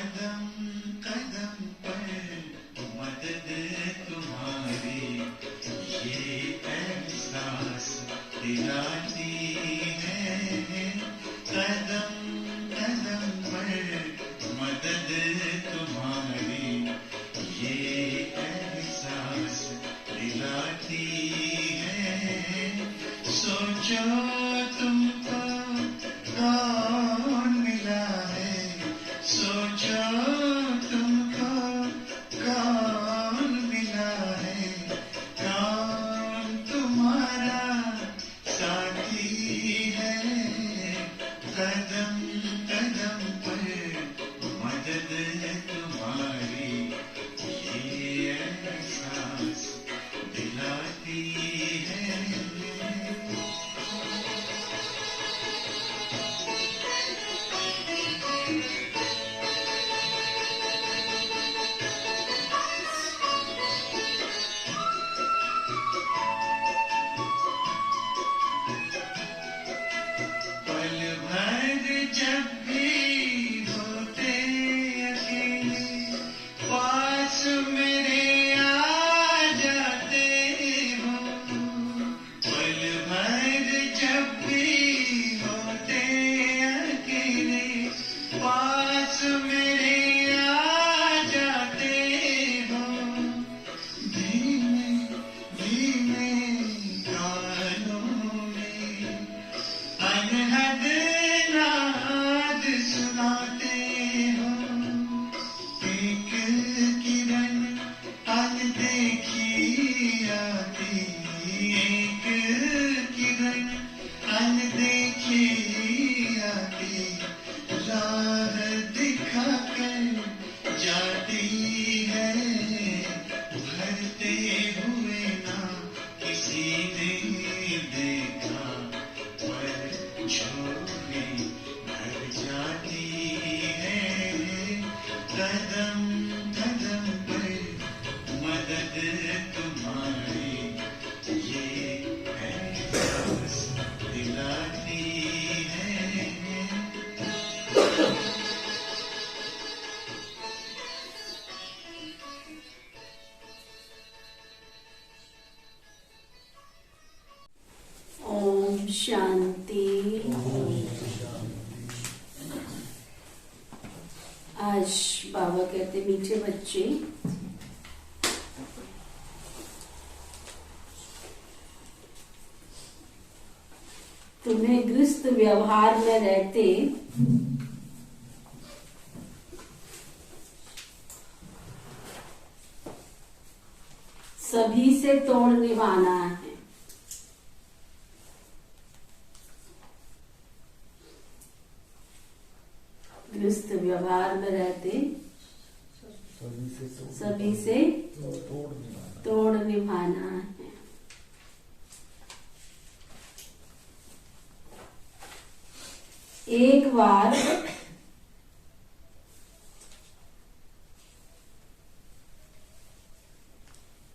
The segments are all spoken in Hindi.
कदम कदम पर मदद तुम्हारी ये एहसास दिलाती है। कदम कदम पर मदद तुम्हारी ये एहसास दिलाती है। सोचो तुमको कौन मिला है, सोचो तुमको कौन मिला है, कौन तुम्हारा साथी है। कदम कदम पर मदद तुम्हारी ये एहसास दिलाती है। पल भर जब भी होते अकेले पास मेरे आ जाते हो। पल भर जब भी होते अकेले पास मेरे आ जाते हो। धीमे धीमे गानों में अनहद नाद सुनाते हो। एक किरण अनदेखी आती, एक किरण अनदेखी आती, राह दिखाकर जाती है। भरते हुए ना किसी ने देखा, पर छोड़े भर जाती है। कदम कदम पर मदद तुम्हारी ये एहसास दिलाती है। ओम शांति। आज बाबा कहते मीठे बच्चे, तुम्हें गृहस्थ व्यवहार में रहते सभी से तोड़ निभाना है। गृहस्थ व्यवहार में रहते सभी से तोड़ निभाना है। एक बार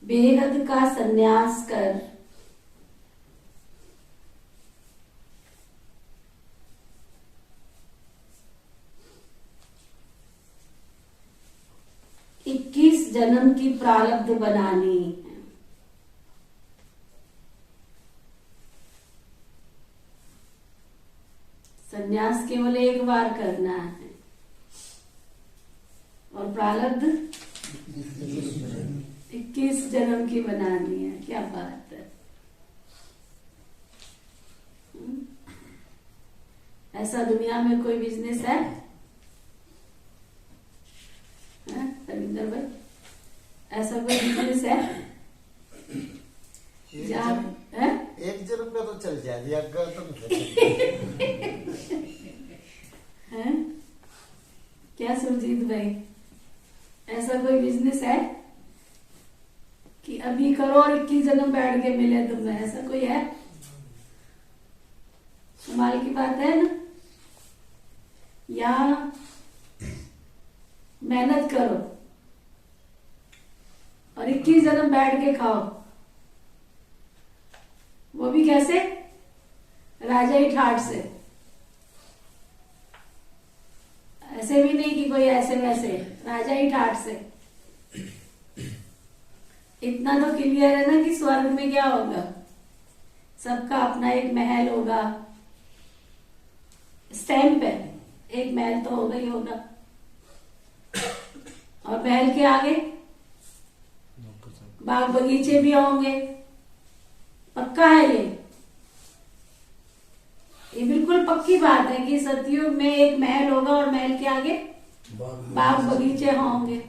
बेहद का संन्यास कर इक्कीस जन्म की प्रारब्ध बनानी है। संन्यास केवल एक बार करना है और प्रारब्ध 21 जन्म की बनानी है। क्या बात है। ऐसा दुनिया में कोई बिजनेस है रविंदर भाई? ऐसा कोई बिजनेस है जहाँ एक जन्म का तो चल जाएगी, अगर तो है क्या सुरजीत भाई? ऐसा कोई बिजनेस है कि अभी करो और 21 जन्म बैठ के मिले तुम्हें? ऐसा कोई है? कमाल की बात है ना। या मेहनत करो और 21 जन्म बैठ के खाओ, वो भी कैसे? राजा ही ठाट से। ऐसे भी नहीं कि कोई ऐसे वैसे, राजा ही ठाट से। इतना तो क्लियर है ना कि स्वर्ग में क्या होगा, सबका अपना एक महल होगा, स्टैंप है, एक महल तो होगा ही होगा, और महल के आगे बाग बगीचे भी होंगे, पक्का है ये बिल्कुल पक्की बात है कि सतयुग में एक महल होगा और महल के आगे बाग बगीचे होंगे।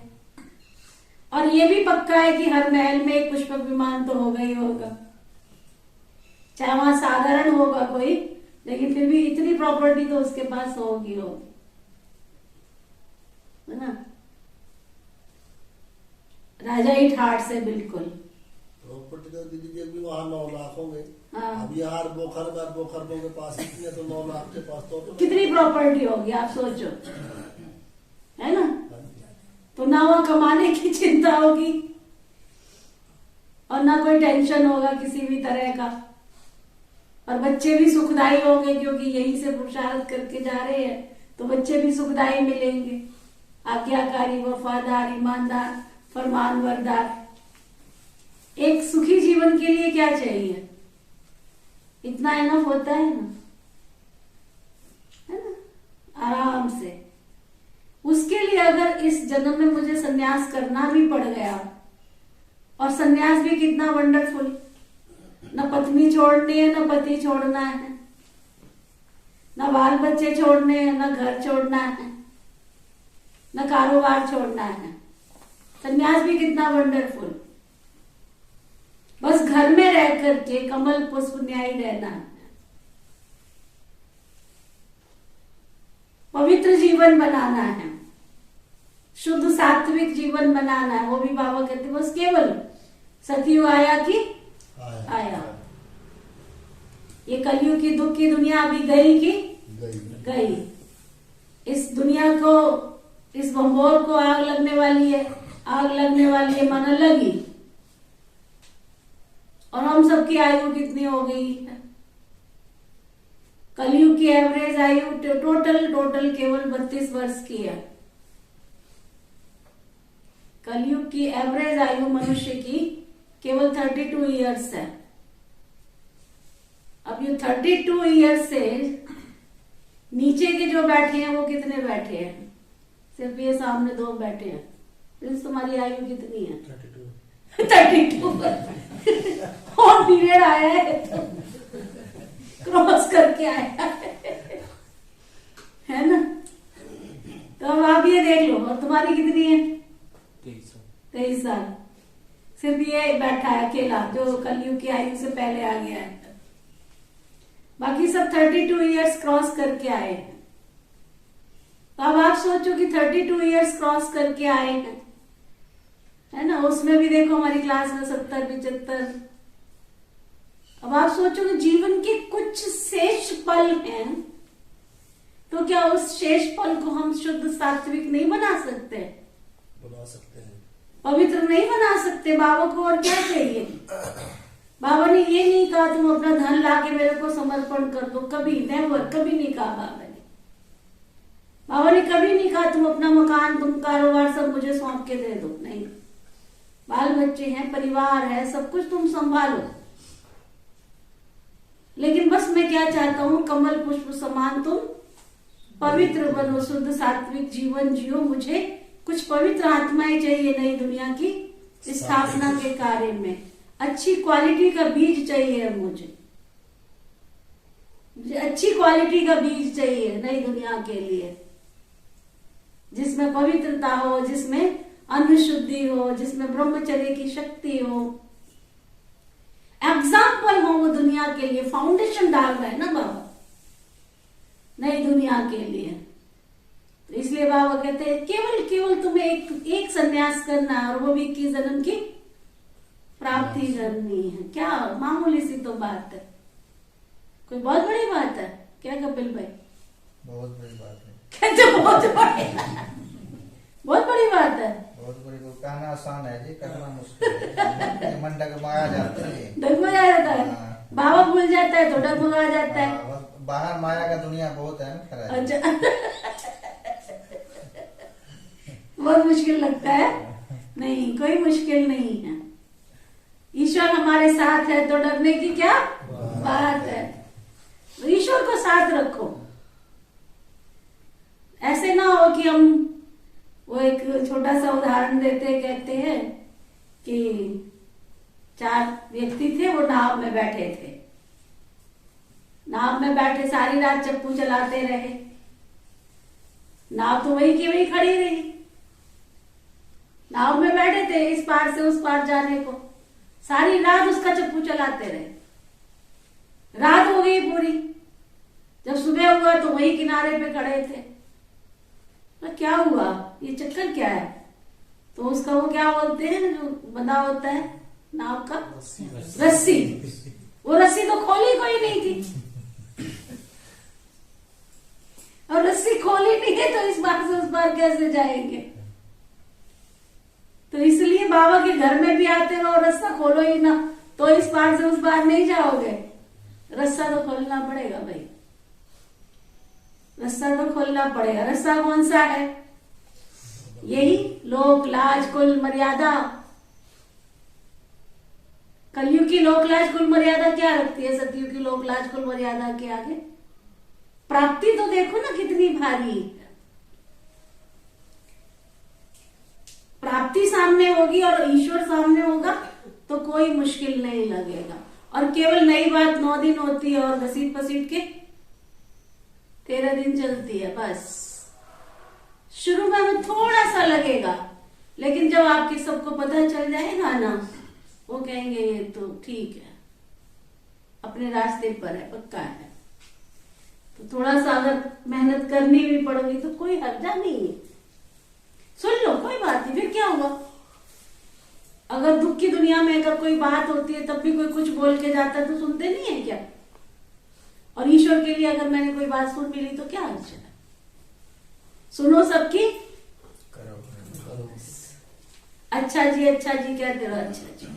और ये भी पक्का है कि हर महल में एक पुष्पक विमान तो होगा ही होगा, चाहे वहां साधारण होगा कोई, लेकिन फिर भी इतनी प्रॉपर्टी तो उसके पास होगी है ना, राजा ही ठाट से बिल्कुल। प्रॉपर्टी तो दीदी जी भी वहाँ 9 लाख होंगे। हाँ। अब यार बोखर के पास इतने तो 9 लाख के पास तो कितनी प्रॉपर्टी होगी आप सोचो, है ना। तो ना वहां कमाने की चिंता होगी और ना कोई टेंशन होगा किसी भी तरह का, और बच्चे भी सुखदायी होंगे क्योंकि यहीं से पुरुषार्थ करके जा रहे हैं, तो बच्चे भी सुखदायी मिलेंगे, आज्ञाकारी, वफादार, ईमानदार, फरमानबरदार। एक सुखी जीवन के लिए क्या चाहिए, इतना इनफ होता है ना, आराम से। उसके लिए अगर इस जन्म में मुझे सन्यास करना भी पड़ गया, और सन्यास भी कितना वंडरफुल, न पत्नी छोड़नी है, न पति छोड़ना है, न बाल बच्चे छोड़ने हैं, न घर छोड़ना है, न कारोबार छोड़ना है। सन्यास भी कितना वंडरफुल, बस घर में रह करके कमल पुष्प न्याय रहना है, पवित्र जीवन बनाना है, शुद्ध सात्विक जीवन बनाना है। वो भी बाबा कहते बस केवल सतयुग आया कि आया। ये कलयुग की दुख की दुनिया अभी गई कि गई। इस दुनिया को, इस भंबोर को आग लगने वाली है, आग लगने वाली है, माना लगी। और हम सबकी आयु कितनी हो गई है, कलयुग की एवरेज आयु टोटल केवल 32 वर्ष की है। कलयुग की एवरेज आयु मनुष्य की केवल 32 इयर्स है। अब ये 32 इयर्स से नीचे के जो बैठे हैं वो कितने बैठे हैं, सिर्फ ये सामने 2 बैठे हैं। प्रिंस तुम्हारी आयु कितनी है? 32 और पीरियड आया है तो क्रॉस करके आया है ना। तो अब आप ये देख लो, और तुम्हारी कितनी है? 23 साल। सिर्फ ये बैठा है अकेला जो कलयुग की आयु से पहले आ गया है, बाकी सब 32 इयर्स क्रॉस करके आए हैं। तो अब आप सोचो कि 32 इयर्स क्रॉस करके आए हैं, है ना। उसमें भी देखो हमारी क्लास में 70-75। अब आप सोचो कि जीवन के कुछ शेष पल हैं, तो क्या उस शेष पल को हम शुद्ध सात्विक नहीं बना सकते? बना सकते हैं, पवित्र नहीं बना सकते? बाबा को और क्या चाहिए? बाबा ने ये नहीं कहा तुम अपना धन लाके मेरे को समर्पण कर दो, कभी नेवर, कभी नहीं कहा बाबा ने। बाबा ने कभी नहीं कहा तुम अपना मकान, तुम कारोबार सब मुझे सौंप के दे दो, नहीं। बाल बच्चे हैं, परिवार है, सब कुछ तुम संभालो, लेकिन बस मैं क्या चाहता हूं, कमल पुष्प समान तुम पवित्र बनो, शुद्ध सात्विक जीवन जियो। मुझे कुछ पवित्र आत्माएं चाहिए नई दुनिया की स्थापना के कार्य में। अच्छी क्वालिटी का बीज चाहिए मुझे अच्छी क्वालिटी का बीज चाहिए नई दुनिया के लिए, जिसमें पवित्रता हो, जिसमें अन्न शुद्धि हो, जिसमें ब्रह्मचर्य की शक्ति हो, एग्जाम्पल हो वो दुनिया के लिए। फाउंडेशन डाल रहे हैं ना बाबा नई दुनिया के लिए। तो इसलिए बाबा कहते हैं केवल तुम्हें एक संन्यास करना है, और वो भी 21 जन्म की प्राप्ति करनी है। क्या मामूली सी तो बात है, कोई बहुत बड़ी बात है क्या कपिल भाई? बहुत बड़ी बात है। कहते बहुत बड़ी बहुत बड़ी बात है। बहुत बड़ी को कहना आसान है जी, करना मुश्किल है। मन डगमगा जाता है, डगमगा जाता है। बाबा भूल जाता है तो डगमगा जाता है। बाहर माया का दुनिया बहुत है ना। अच्छा बहुत मुश्किल लगता है। नहीं, कोई मुश्किल नहीं है। ईश्वर हमारे साथ है तो डरने की क्या बात है। ईश्वर को साथ रखो। ऐसे ना हो कि हम, वो एक छोटा सा उदाहरण देते, कहते हैं कि 4 व्यक्ति थे, वो नाव में बैठे थे। नाव में बैठे सारी रात चप्पू चलाते रहे। नाव तो वही की वही खड़ी रही। नाव में बैठे थे इस पार से उस पार जाने को, सारी रात उसका चप्पू चलाते रहे। रात हो गई पूरी। जब सुबह हुआ तो वही किनारे पे खड़े थे। तो क्या हुआ, ये चक्कर क्या है? तो उसका वो क्या बोलते हैं जो बंधा होता है नाव का, रस्सी। वो रस्सी तो खोली कोई नहीं थी, और रस्सी खोली नहीं है तो इस बार से उस बार कैसे जाएंगे? तो इसलिए बाबा के घर में भी आते रहो, रास्ता खोलो ही ना तो इस पार से उस पार नहीं जाओगे। रास्ता तो खोलना पड़ेगा भाई, रास्ता तो खोलना पड़ेगा। रास्ता कौन सा है? यही लोक लाज कुल मर्यादा। कलयुग की लोक लाज कुल मर्यादा क्या रखती है सतयुग की लोक लाज कुल मर्यादा के आगे? प्राप्ति तो देखो ना कितनी भारी है। प्राप्ति सामने होगी और ईश्वर सामने होगा तो कोई मुश्किल नहीं लगेगा। और केवल नई बात 9 दिन होती है और घसीट पसीट के 13 दिन चलती है बस। शुरू में हमें थोड़ा सा लगेगा, लेकिन जब आपके सबको पता चल जाएगा ना, वो कहेंगे ये तो ठीक है, अपने रास्ते पर है, पक्का है। तो थोड़ा सा अगर मेहनत करनी भी पड़ेगी तो कोई हर्जा नहीं है। सुन लो, कोई बात नहीं, फिर क्या हुआ? अगर दुख की दुनिया में अगर कोई बात होती है तब भी कोई कुछ बोल के जाता है तो सुनते नहीं है क्या? और ईश्वर के लिए अगर मैंने कोई बात सुन भी ली तो क्या हर्ज है? सुनो सबकी, अच्छा जी कहते रहो, अच्छा जी।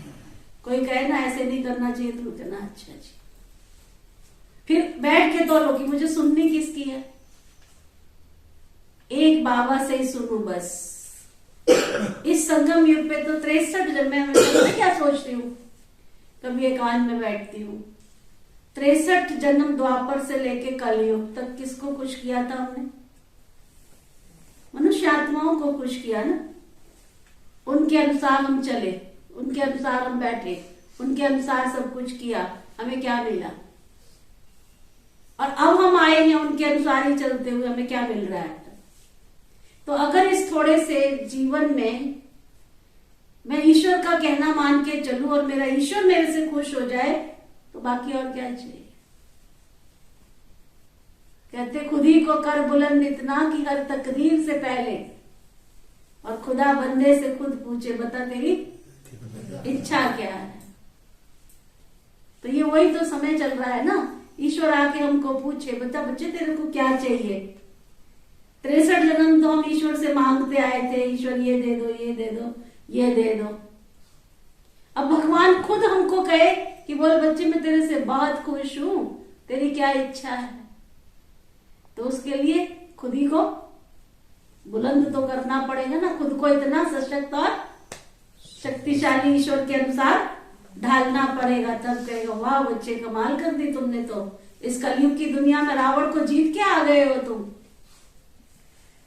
कोई कहे ना ऐसे नहीं करना चाहिए तो कहना अच्छा जी। फिर बैठ के तोलो कि मुझे सुननी किसकी है? एक बाबा से ही सुनू बस। इस संगम युग पे तो 63 जन्मे में मैं क्या सोचती हूँ, कभी एकांत में बैठती हूँ। 63 जन्म द्वापर से लेके कलयुग तक किसको खुश किया था हमने? मनुष्य आत्माओं को खुश किया ना। उनके अनुसार हम चले, उनके अनुसार हम बैठे, उनके अनुसार सब कुछ किया, हमें क्या मिला? और अब हम आए हैं उनके अनुसार ही चलते हुए, हमें क्या मिल रहा है? तो अगर इस थोड़े से जीवन में मैं ईश्वर का कहना मान के चलूं और मेरा ईश्वर मेरे से खुश हो जाए तो बाकी और क्या चाहिए? कहते खुद ही को कर बुलंद इतना कि हर तकदीर से पहले, और खुदा बंदे से खुद पूछे बता तेरी इच्छा क्या है। तो ये वही तो समय चल रहा है ना। ईश्वर आके हमको पूछे बता बच्चे तेरे को क्या चाहिए। 63 जन्म तो हम ईश्वर से मांगते आए थे, ईश्वर ये दे दो, ये दे दो, ये दे दो। अब भगवान खुद हमको कहे कि बोल बच्चे मैं तेरे से बहुत खुश हूं, तेरी क्या इच्छा है? तो उसके लिए खुद ही को बुलंद तो करना पड़ेगा ना, खुद को इतना सशक्त और शक्तिशाली ईश्वर के अनुसार ढालना पड़ेगा। तब कहेगा वाह बच्चे कमाल कर दी तुमने, तो इस कलयुग की दुनिया में रावण को जीत के आ गए हो तुम।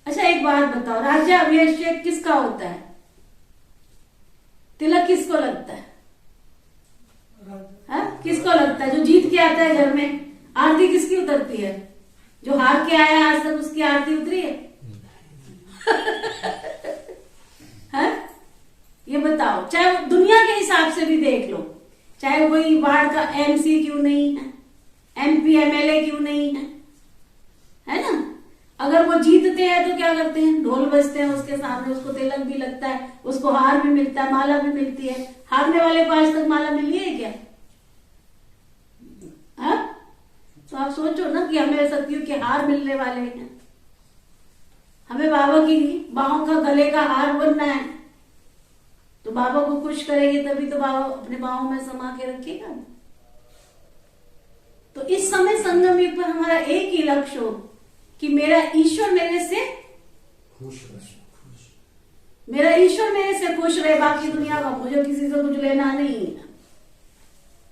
अच्छा एक बात बताओ, राज्याभिषेक किसका होता है? तिलक किसको लगता है? किसको लगता है? जो जीत के आता है घर में। आरती किसकी उतरती है? जो हार के आया आज तक उसकी आरती उतरी है? है? ये बताओ, चाहे दुनिया के हिसाब से भी देख लो, चाहे वही वार्ड का एमसी क्यों नहीं है, एमपी एमएलए क्यों नहीं है, है ना? अगर वो जीतते हैं तो क्या करते हैं? ढोल बजते हैं उसके सामने, उसको तिलक भी लगता है, उसको हार भी मिलता है, माला भी मिलती है। हारने वाले को आज तक माला मिली है क्या? हा? तो आप सोचो ना कि हमें सतयुग के हार मिलने वाले हैं। हमें बाबा की बाहों का गले का हार बनना है, तो बाबा को खुश करेंगे तभी तो बाबा अपने बाहों में समा के रखेगा। तो इस समय संगम युग पर हमारा एक ही लक्ष्य हो कि मेरा ईश्वर मेरे से मेरा ईश्वर मेरे से खुश रहे, बाकी दुनिया का मुझे किसी से कुछ लेना नहीं है।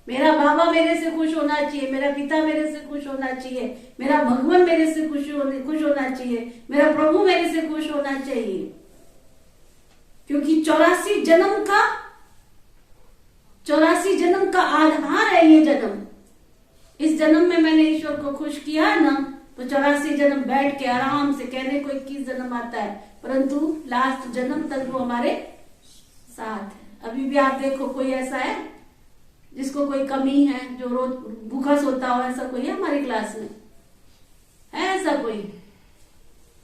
मेरा बाबा मेरे से खुश होना चाहिए, मेरा पिता मेरे से खुश होना चाहिए, मेरा भगवान मेरे से खुश होना चाहिए, मेरा प्रभु मेरे से खुश होना चाहिए। क्योंकि 84 जन्म का आधार है ये जन्म। इस जन्म में मैंने ईश्वर को खुश किया है ना, तो 84 जन्म बैठ के आराम से, कहने को 21 जन्म आता है, परंतु लास्ट जन्म तक वो हमारे साथ है। अभी भी आप देखो, कोई ऐसा है जिसको कोई कमी है, जो रोज भूखा सोता हो, ऐसा कोई है हमारी क्लास में? है ऐसा कोई?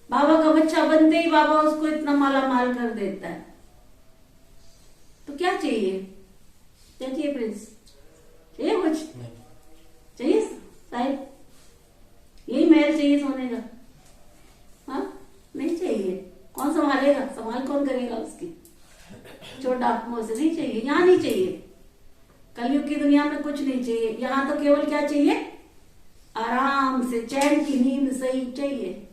बाबा का बच्चा बनते ही बाबा उसको इतना माला माल कर देता है। तो क्या चाहिए? क्या चाहिए प्रिंस? चाहिए कुछ? चाहिए साहिब? यही महल चाहिए सोने का? हाँ, नहीं चाहिए। कौन संभालेगा? संभाल कौन करेगा उसकी? छोटा मुझसे नहीं चाहिए, यहाँ नहीं चाहिए। कलयुग की दुनिया में कुछ नहीं चाहिए। यहाँ तो केवल क्या चाहिए? आराम से चैन की नींद सही चाहिए,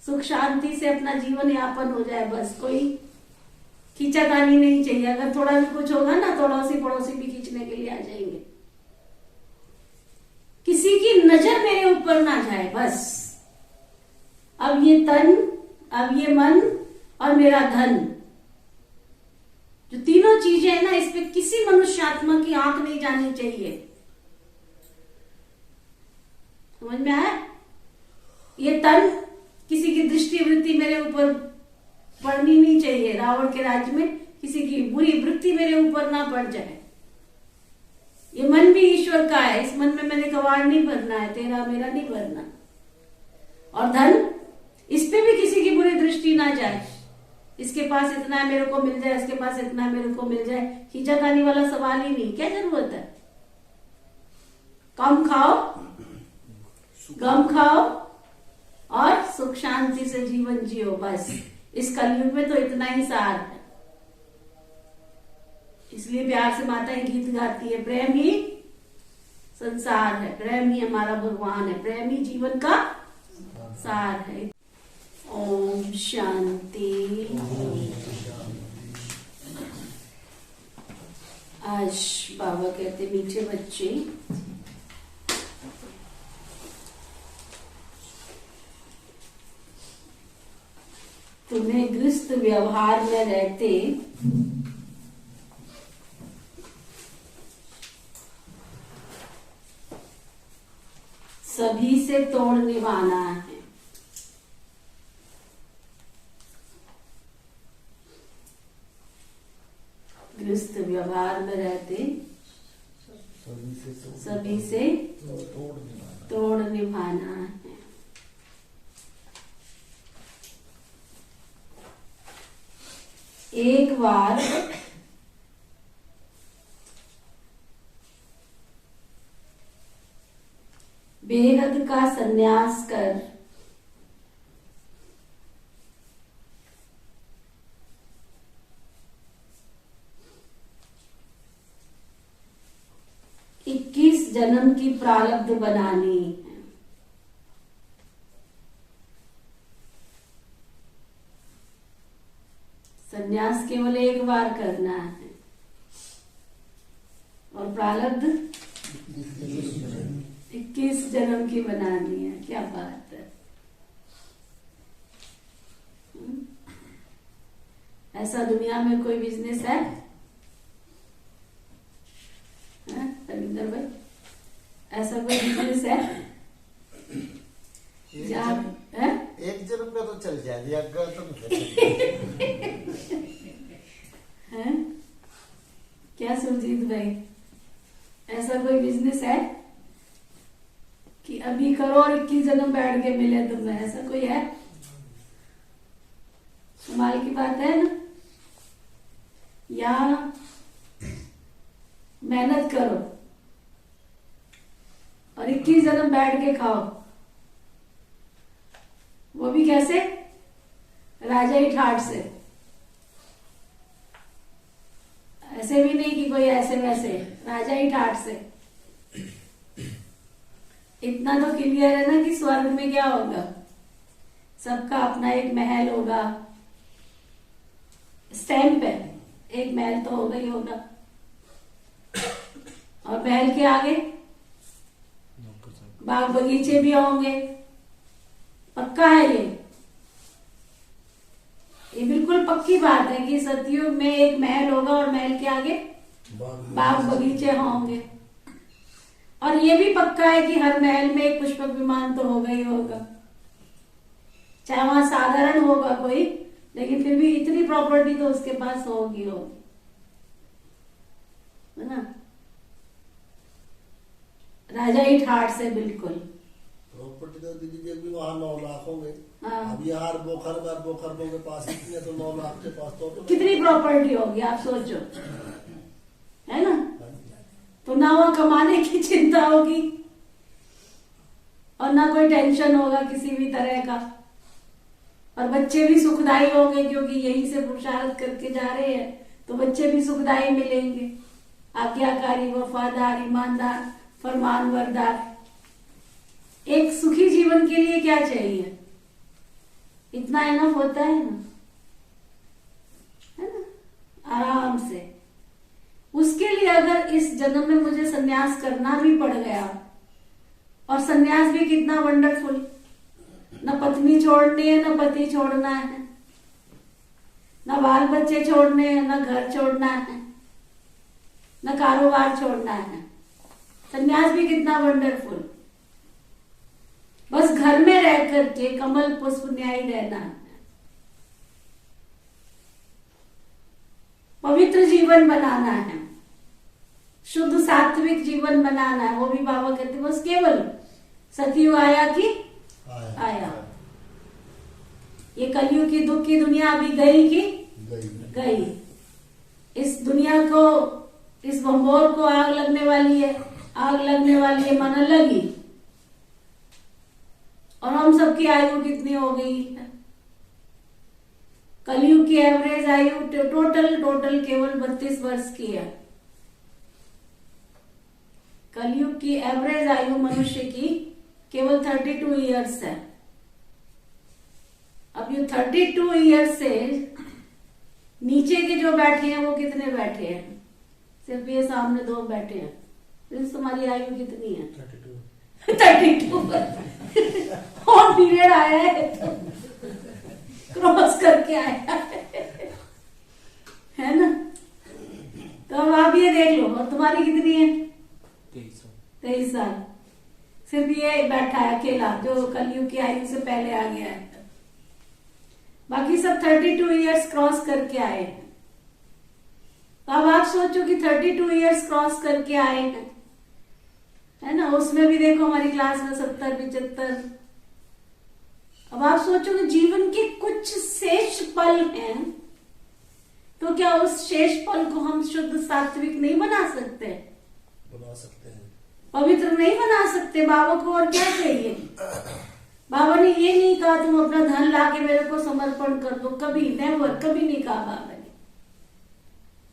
सुख शांति से अपना जीवन यापन हो जाए, बस। कोई खींचातानी नहीं चाहिए। अगर थोड़ा भी कुछ होगा ना, पड़ोसी भी खींचने के लिए आ जाएंगे। किसी की नजर मेरे ऊपर ना जाए, बस। अब ये तन, अब ये मन और मेरा धन, जो तीनों चीजें हैं ना, इस पे किसी मनुष्य आत्मा की आंख नहीं जानी चाहिए। समझ में आया? ये तन, किसी की दृष्टि वृत्ति मेरे ऊपर पड़नी नहीं चाहिए। रावण के राज्य में किसी की बुरी वृत्ति मेरे ऊपर ना पड़ जाए। ये मन भी ईश्वर का है, इस मन में मैंने कबाड़ नहीं भरना है, तेरा मेरा नहीं भरना। और धन, इस पे भी किसी की बुरी दृष्टि ना जाए। इसके पास इतना है, मेरे को मिल जाए, इसके पास इतना है, मेरे को मिल जाए। खींचातानी वाला सवाल ही नहीं। क्या जरूरत है? कम खाओ, गम खाओ और सुख शांति से जीवन जियो, बस। इस कलयुग में तो इतना ही सार है। इसलिए प्यार से माता गीत गाती है, प्रेम ही संसार है, प्रेम ही हमारा भगवान है, प्रेम ही जीवन का सार है। ओम शांति। आज बाबा कहते, मीठे बच्चे, तुम्हें गृहस्थ व्यवहार में रहते सभी से तोड़ निभाना है। गृहस्थ व्यवहार में रहते सभी से तोड़ निभाना है। एक बार बेहद का संन्यास कर इक्कीस जन्म की प्रारब्ध बनानी है। संन्यास केवल एक बार करना है और प्रारब्ध 21 जन्म की बनानी है। क्या बात है! ऐसा दुनिया में कोई बिजनेस है? रविंदर भाई, ऐसा कोई बिजनेस है? एक जन्म का तो चल जाएगी, अगर तो क्या सुरजीत भाई, ऐसा कोई बिजनेस है कि अभी करो और 21 जन्म बैठ के मिले तुम्हें? ऐसा कोई है? कमाल की बात है ना। या मेहनत करो और 21 जन्म बैठ के खाओ, वो भी कैसे? राजा ही ठाट से। ऐसे भी नहीं कि कोई ऐसे वैसे, राजा ही ठाट से। इतना तो क्लियर है ना कि स्वर्ग में क्या होगा? सबका अपना एक महल होगा, स्टैंप है, एक महल तो होगा ही होगा। और महल के आगे बाग बगीचे भी होंगे, पक्का है ये बिल्कुल पक्की बात है कि सतयुग में एक महल होगा और महल के आगे बाग बगीचे होंगे। और ये भी पक्का है कि हर महल में एक पुष्पक विमान तो होगा ही होगा, चाहे वहां साधारण होगा कोई, लेकिन फिर भी इतनी प्रॉपर्टी तो उसके पास होगी है ना। राजा ही ठाट से बिल्कुल प्रॉपर्टी तो दीदी जी भी वहाँ 9 लाख होंगे। हाँ। अब यहाँ अरबों खरबों के पास इतने तो 9 लाख के पास तो कितनी प्रॉपर्टी होगी आप सोचो, है ना। तो ना वहां कमाने की चिंता होगी और ना कोई टेंशन होगा किसी भी तरह का, और बच्चे भी सुखदायी होंगे क्योंकि यहीं से पुरुषार्थ करके जा रहे हैं, तो बच्चे भी सुखदायी मिलेंगे, आज्ञाकारी, वफादार, ईमानदार, फरमानबरदार। एक सुखी जीवन के लिए क्या चाहिए, इतना इनफ होता है ना, आराम से। उसके लिए अगर इस जन्म में मुझे सन्यास करना भी पड़ गया, और सन्यास भी कितना वंडरफुल, न पत्नी छोड़नी है, न पति छोड़ना है, न बाल बच्चे छोड़ने हैं, न घर छोड़ना है, न कारोबार छोड़ना है। सन्यास भी कितना वंडरफुल, बस घर में रह करके कमल पुष्प न्याय रहना है, पवित्र जीवन बनाना है, शुद्ध सात्विक जीवन बनाना है। वो भी बाबा कहते बस केवल सतयुग आया कि आया। ये कलयुग की दुख की दुनिया अभी गई कि गई। इस दुनिया को, इस भंबोर को आग लगने वाली है, आग लगने वाली है माना लगी। और हम सबकी आयु कितनी हो गई है, कलयुग की एवरेज आयु टोटल केवल 32 वर्ष की है। कलयुग की एवरेज आयु मनुष्य की केवल 32 इयर्स है। अब ये 32 इयर्स से नीचे के जो बैठे हैं वो कितने बैठे हैं, सिर्फ ये सामने 2 बैठे हैं, फिर तुम्हारी आयु कितनी है 32 और पीरियड आया है तो क्रॉस करके आया है ना। तो अब आप ये देख लो, और तुम्हारी कितनी है 23 साल। सिर्फ ये बैठा है अकेला जो कलयुग की आयु से पहले आ गया है, बाकी सब 32 इयर्स क्रॉस करके आए हैं। तो अब आप सोचो कि 32 इयर्स क्रॉस करके आए हैं, है ना। उसमें भी देखो हमारी क्लास में 70-75। अब आप सोचो कि जीवन के कुछ शेष पल हैं, तो क्या उस शेष पल को हम शुद्ध सात्विक नहीं बना सकते, बना सकते हैं, पवित्र नहीं बना सकते। बाबा को और क्या चाहिए। बाबा ने ये नहीं कहा तुम अपना धन लाके मेरे को समर्पण कर दो, कभी नेवर, कभी नहीं कहा बाबा ने।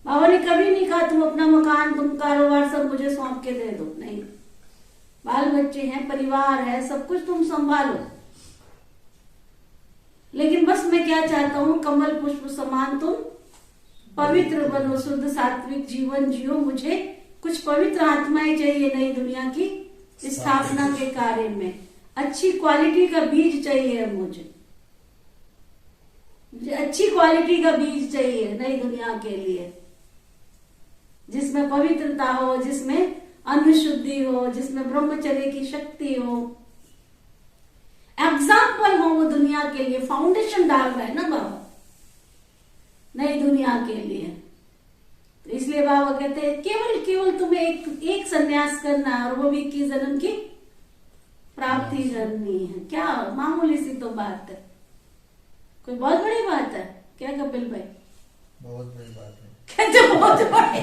बाबा ने कभी नहीं कहा तुम अपना मकान, तुम कारोबार सब मुझे सौंप के दे दो, नहीं। बाल बच्चे हैं, परिवार है, सब कुछ तुम संभालो, लेकिन बस मैं क्या चाहता हूं, कमल पुष्प समान तुम पवित्र बनो, शुद्ध सात्विक जीवन जियो। मुझे कुछ पवित्र आत्माएं चाहिए नई दुनिया की स्थापना के कार्य में, अच्छी क्वालिटी का बीज चाहिए मुझे अच्छी क्वालिटी का बीज चाहिए नई दुनिया के लिए, जिसमें पवित्रता हो, जिसमें अन्न शुद्धि हो, जिसमें ब्रह्मचर्य की शक्ति हो, एग्जाम्पल हो वो दुनिया के लिए। फाउंडेशन डाल रहा है ना बाबा नई दुनिया के लिए। तो इसलिए बाबा कहते हैं केवल तुम्हें एक संन्यास करना है, और वो भी 21 जन्म की प्राप्ति करनी है। क्या मामूली सी तो बात है, कोई बहुत बड़ी बात है क्या कपिल भाई? बहुत बड़ी बात है। कहते बहुत बड़ी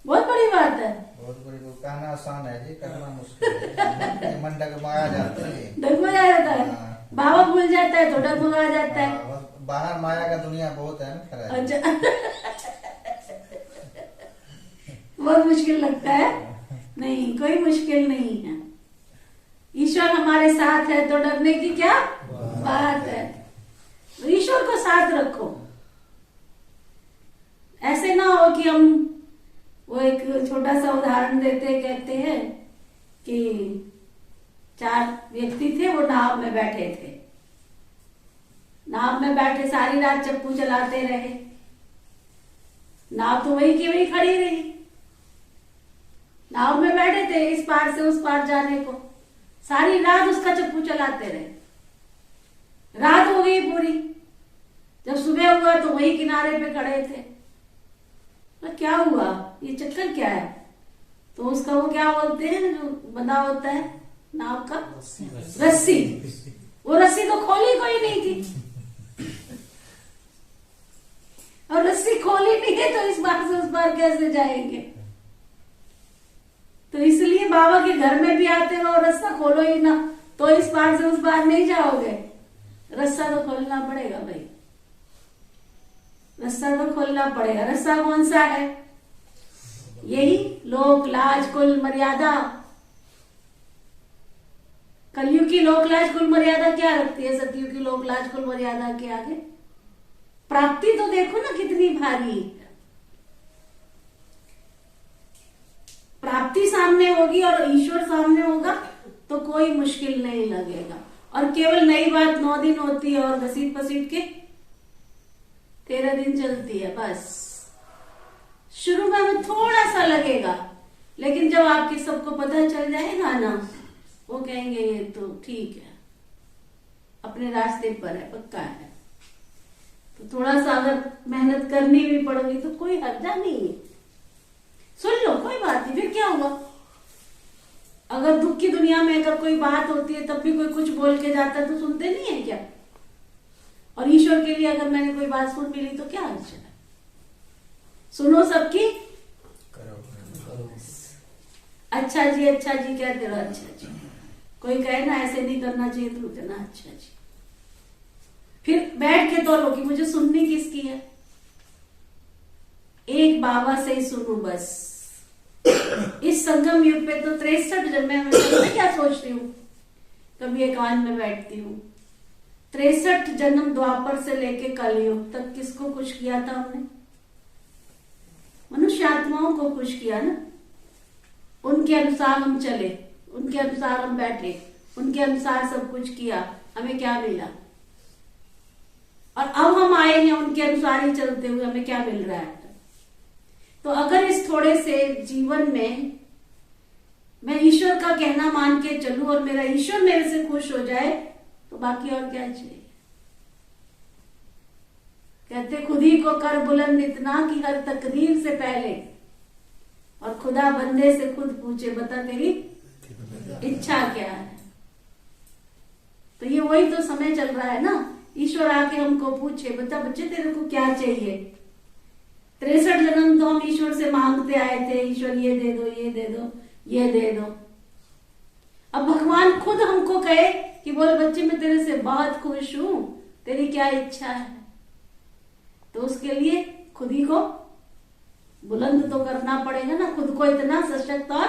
बहुत बड़ी बात है। बहुत बड़ी को कहना आसान है जी, करना मुश्किल है। मन डगमगा जाता है, डगमगा जाता है। हाँ। बाबा भूल जाता है तो डगमगा जाता है। हाँ, बाहर माया का दुनिया बहुत है ना, खरा। अच्छा बहुत मुश्किल लगता है? नहीं, कोई मुश्किल नहीं है। ईश्वर हमारे साथ है तो डरने की क्या बात है। ईश्वर को साथ रखो, हम वो एक छोटा सा उदाहरण देते, कहते हैं कि 4 व्यक्ति थे, वो नाव में बैठे थे। नाव में बैठे सारी रात चप्पू चलाते रहे, नाव तो वही की वही खड़ी रही। नाव में बैठे थे इस पार से उस पार जाने को, सारी रात उसका चप्पू चलाते रहे। रात हो गई पूरी, जब सुबह हुआ तो वही किनारे पे खड़े थे। तो क्या हुआ, ये चक्कर क्या है? तो उसका वो क्या बोलते हैं जो बंधा होता है नाव का, रस्सी। वो रस्सी तो खोली कोई नहीं थी, और रस्सी खोली नहीं है तो इस बार से उस बार कैसे जाएंगे? तो इसलिए बाबा के घर में भी आते रहो, रास्ता खोलो ही ना तो इस पार से उस पार नहीं जाओगे। रास्ता तो खोलना पड़ेगा भाई, रास्ता तो खोलना पड़ेगा। रास्ता कौन सा है? यही लोक लाज कुल मर्यादा। कलयुग की लोक लाज कुल मर्यादा क्या रखती है सतयुग की लोक लाज कुल मर्यादा के आगे? प्राप्ति तो देखो ना कितनी भारी है। प्राप्ति सामने होगी और ईश्वर सामने होगा तो कोई मुश्किल नहीं लगेगा। और केवल नई बात 9 दिन होती है और घसीट पसीट के 13 दिन चलती है बस। शुरू में हमें थोड़ा सा लगेगा, लेकिन जब आपके सबको पता चल जाएगा ना, वो कहेंगे ये तो ठीक है, अपने रास्ते पर है, पक्का है। तो थोड़ा सा अगर मेहनत करनी भी पड़ेगी तो कोई हर्जा नहीं है, सुन लो, कोई बात नहीं, फिर क्या हुआ? अगर दुख की दुनिया में अगर कोई बात होती है तब भी कोई कुछ बोल के जाता है तो सुनते नहीं है क्या? और ईश्वर के लिए अगर मैंने कोई बात सुन मिली तो क्या अच्छा है? सुनो सबकी, अच्छा जी कहते रहो, अच्छा जी। कोई कहे ना ऐसे नहीं करना चाहिए तो कहना अच्छा जी। फिर बैठ के तो लो कि मुझे सुननी किसकी है? एक बाबा से ही सुनू बस। इस संगम युग पे तो 63 जन्म में मैं क्या सोचती हूँ, कभी एकांत में बैठती हूँ। 63 जन्म द्वापर से लेके कलयुग तक किसको खुश किया था हमने? मनुष्य आत्माओं को खुश किया ना। उनके अनुसार हम चले, उनके अनुसार हम बैठे, उनके अनुसार सब कुछ किया, हमें क्या मिला? और अब हम आए हैं उनके अनुसार ही चलते हुए, हमें क्या मिल रहा है? तो अगर इस थोड़े से जीवन में मैं ईश्वर का कहना मान के चलूं और मेरा ईश्वर मेरे से खुश हो जाए तो बाकी और क्या चाहिए? कहते खुद ही को कर बुलंद इतना कि हर तकदीर से पहले, और खुदा बंदे से खुद पूछे बता तेरी इच्छा क्या है। तो ये वही तो समय चल रहा है ना, ईश्वर आके हमको पूछे बता बच्चे तेरे को क्या चाहिए। 63 जन्म तो हम ईश्वर से मांगते आए थे, ईश्वर ये दे दो, ये दे दो, ये दे दो। अब भगवान खुद हमको कहे कि बोल बच्चे मैं तेरे से बहुत खुश हूं, तेरी क्या इच्छा है? तो उसके लिए खुद ही को बुलंद तो करना पड़ेगा ना, खुद को इतना सशक्त और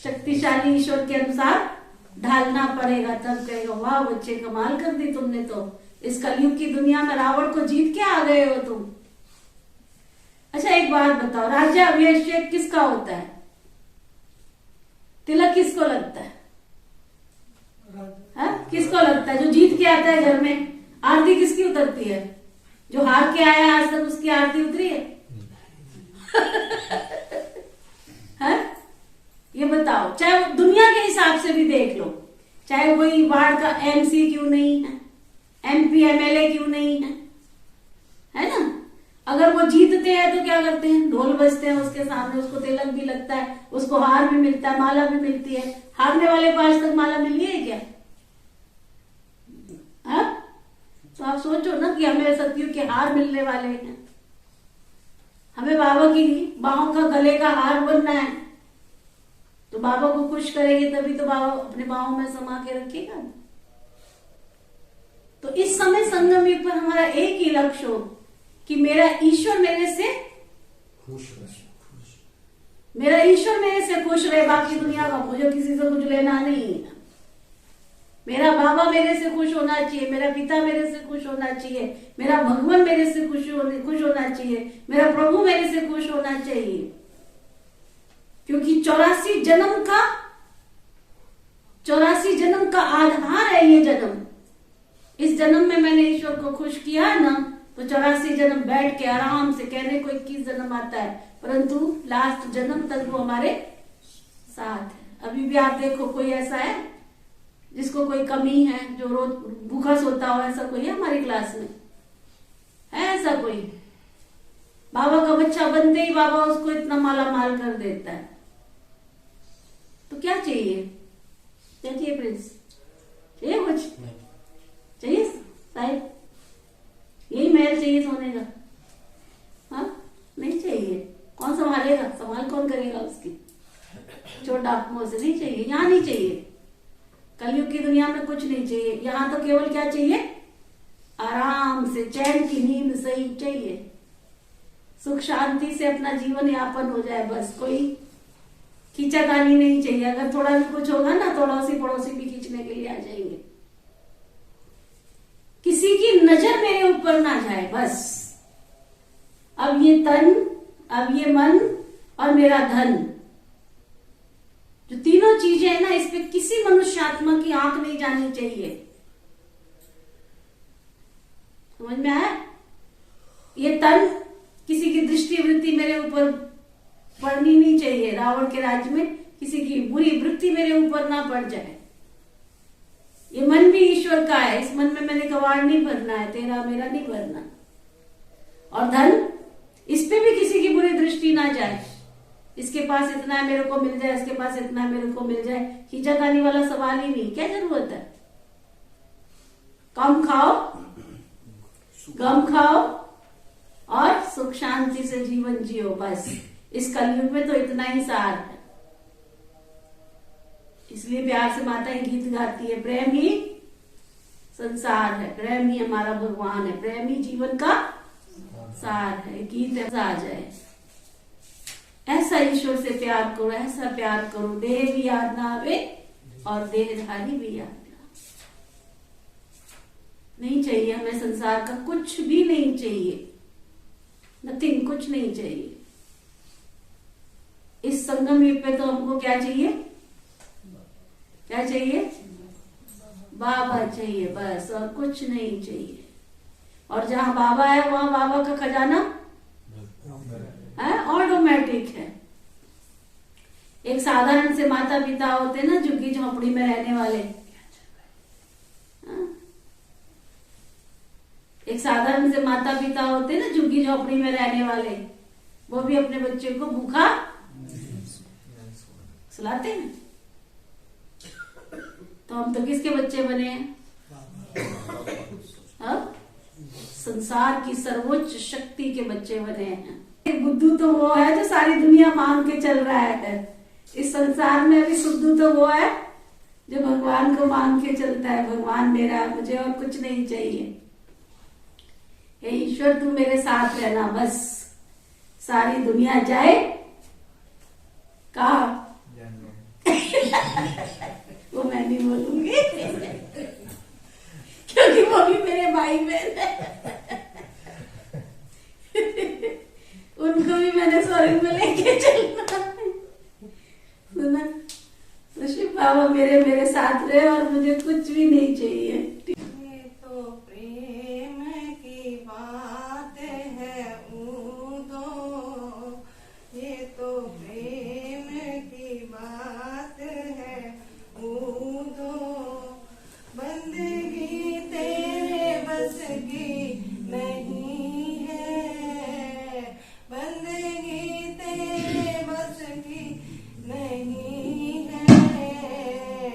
शक्तिशाली ईश्वर के अनुसार ढालना पड़ेगा। तब कहेगा वाह बच्चे कमाल कर दी तुमने, तो इस कलयुग की दुनिया में रावण को जीत के आ गए हो तुम। अच्छा एक बात बताओ, राज्य अभिषेक किसका होता है? तिलक किसको लगता है? किसको लगता है? जो जीत के आता है घर में। आरती किसकी उतरती है? जो हार के आया आज तक उसकी आरती उतरी है? ये बताओ, चाहे दुनिया के हिसाब से भी देख लो, चाहे कोई वार्ड का एमसी क्यों नहीं है, एमपी एमएलए क्यों नहीं है ना? अगर वो जीतते हैं तो क्या करते हैं? ढोल बजते हैं उसके सामने, उसको तिलक भी लगता है, उसको हार भी मिलता है, माला भी मिलती है। हारने वाले को आज तक माला मिली है क्या? तो आप सोचो ना कि हमें सतयुग के हार मिलने वाले हैं, हमें बाबा की बाहों का गले का हार बनना है। तो बाबा को खुश करेंगे तभी तो बाबा अपने बाहों में समा के रखेगा। तो इस समय संगम युग पर हमारा एक ही लक्ष्य हो कि मेरा ईश्वर मेरे से खुश रहे, मेरा ईश्वर मेरे से खुश रहे। बाकी दुनिया का मुझे किसी से कुछ लेना नहीं है। मेरा बाबा मेरे से खुश होना चाहिए, मेरा पिता मेरे से खुश होना चाहिए, मेरा भगवान मेरे से खुश होना चाहिए, मेरा प्रभु मेरे से खुश होना चाहिए। क्योंकि 84 जन्म का आधार है ये जन्म। इस जन्म में मैंने ईश्वर को खुश किया है ना, तो 84 जन्म बैठ के आराम से, कहने को 21 जन्म आता है, परंतु लास्ट जन्म तक वो हमारे साथ है। अभी भी आप देखो, कोई ऐसा है जिसको कोई कमी है, जो रोज भूखा सोता हो, ऐसा कोई है हमारी क्लास में? है ऐसा कोई? बाबा का बच्चा बनते ही बाबा उसको इतना माला माल कर देता है। तो क्या चाहिए? क्या चाहिए प्रिंस? चाहिए कुछ? चाहिए साहिब? यही महल चाहिए सोने का? हाँ, नहीं चाहिए। कौन संभालेगा? संभाल कौन करेगा उसकी? चोर डाकुओं से नहीं चाहिए, यहाँ नहीं चाहिए। कलयुग की दुनिया में कुछ नहीं चाहिए। यहाँ तो केवल क्या चाहिए? आराम से चैन की नींद सही चाहिए, सुख शांति से अपना जीवन यापन हो जाए, बस। कोई खींचातानी नहीं चाहिए। अगर थोड़ा भी कुछ होगा ना, थोड़ा पड़ोसी भी खींचने के लिए आ जाएंगे। किसी की नजर मेरे ऊपर ना जाए, बस। अब ये तन, अब ये मन और मेरा धन, जो तीनों चीजें है ना, इस पे किसी मनुष्य आत्मा की आंख नहीं जानी चाहिए। समझ में आया? ये तन, किसी की दृष्टि वृत्ति मेरे ऊपर पड़नी नहीं चाहिए। रावण के राज्य में किसी की बुरी वृत्ति मेरे ऊपर ना पड़ जाए। ये मन भी ईश्वर का है, इस मन में मैंने कबाड़ नहीं भरना है, तेरा मेरा नहीं भरना। और धन, इस पे भी किसी की बुरी दृष्टि ना जाए। इसके पास इतना है, मेरे को मिल जाए, इसके पास इतना है, मेरे को मिल जाए। खींचातानी वाला सवाल ही नहीं। क्या जरूरत है? कम खाओ, गम खाओ और सुख शांति से जीवन जियो, बस। इस कलयुग में तो इतना ही सार है। इसलिए प्यार से माता ही गीत गाती है, प्रेम ही संसार है, प्रेम ही हमारा भगवान है, प्रेम ही जीवन का सार है। गीत ऐसा आ जाए, ऐसा ईश्वर से प्यार करो, ऐसा प्यार करो, देह भी याद ना आवे और देहधारी भी याद ना। नहीं चाहिए हमें संसार का कुछ भी नहीं चाहिए, नथिंग, कुछ नहीं चाहिए। इस संगम युग पे तो हमको क्या चाहिए? क्या चाहिए? बाबा चाहिए, बस, और कुछ नहीं चाहिए। और जहां बाबा है वहां बाबा का खजाना ऑटोमेटिक है। एक साधारण से माता पिता होते ना, झुग्गी झोपड़ी में रहने वाले, एक साधारण से माता पिता होते ना, झुग्गी झोपड़ी में रहने वाले, वो भी अपने बच्चे को भूखा सुलाते हैं। तो हम तो किसके बच्चे बने हैं? संसार की सर्वोच्च शक्ति के बच्चे बने हैं। बुद्धू तो वो है जो सारी दुनिया मान के चल रहा है। इस संसार में अभी सुद्धू तो वो है जो भगवान को मान के चलता है, भगवान मेरा, मुझे और कुछ नहीं चाहिए। हे ईश्वर, तू मेरे साथ रहना, बस। सारी दुनिया जाए कहा वो मैं नहीं बोलूंगी क्योंकि वो भी मेरे भाई बहन है। उनको भी मैंने स्वर्ग में लेके चलना है। सुना? तो शिव बाबा मेरे साथ रहे और मुझे कुछ भी नहीं चाहिए। ये तो प्रेम की बात है ऊदो, ये तो प्रेम की बात है ऊदो, बंदगी तेरे बस की नहीं है, बंदगी तेरे बस की नहीं है,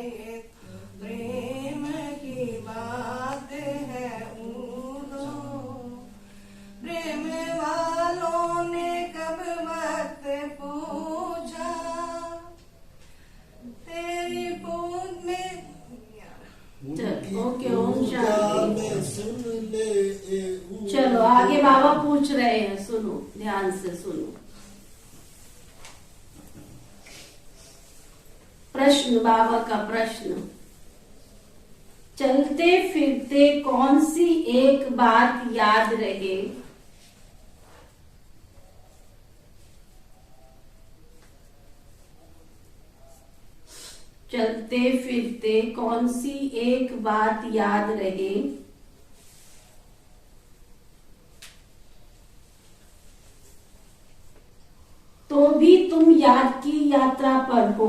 ये तो प्रेम की बात है ऊदो। प्रेम वालों ने कब वक्त पूछा, तेरी पूछ में। ओके, ओम शांति। चलो आगे बाबा पूछ रहे हैं, सुनो, ध्यान से सुनो। प्रश्न, बाबा का प्रश्न। चलते फिरते कौन सी एक बात याद रहे, चलते फिरते कौन सी एक बात याद रहे, तो भी तुम याद की यात्रा पर हो।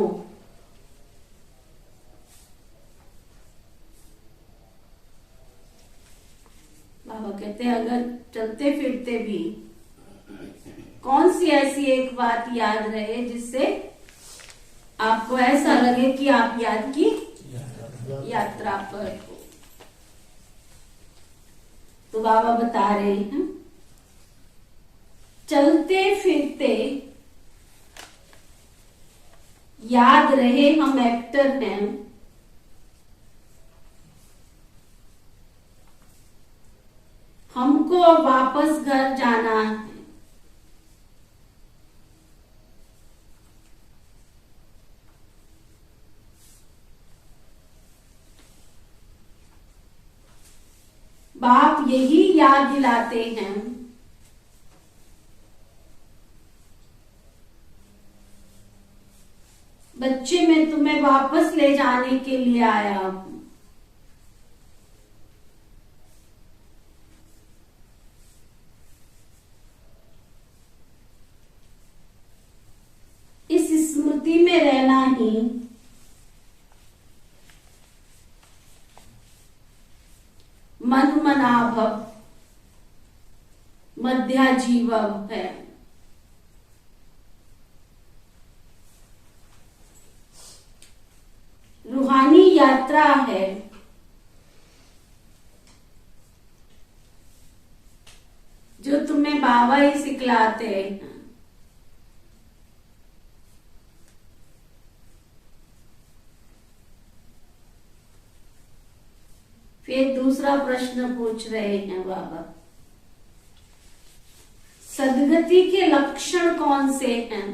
बाबा कहते हैं अगर चलते फिरते भी कौन सी ऐसी एक बात याद रहे जिससे आपको ऐसा लगे कि आप याद की यात्रा पर हो। तो बाबा बता रहे हैं चलते फिरते याद रहे हम एक्टर हैं, हमको अब वापस घर जाना है। बाप यही याद दिलाते हैं बच्चे मैं तुम्हें वापस ले जाने के लिए आया हूं। इस स्मृति में रहना ही मन मनाभव मध्याजीवव है। रूहानी यात्रा है जो तुम्हें बाबा ही सिखलाते हैं। फिर दूसरा प्रश्न पूछ रहे हैं बाबा सदगति के लक्षण कौन से हैं?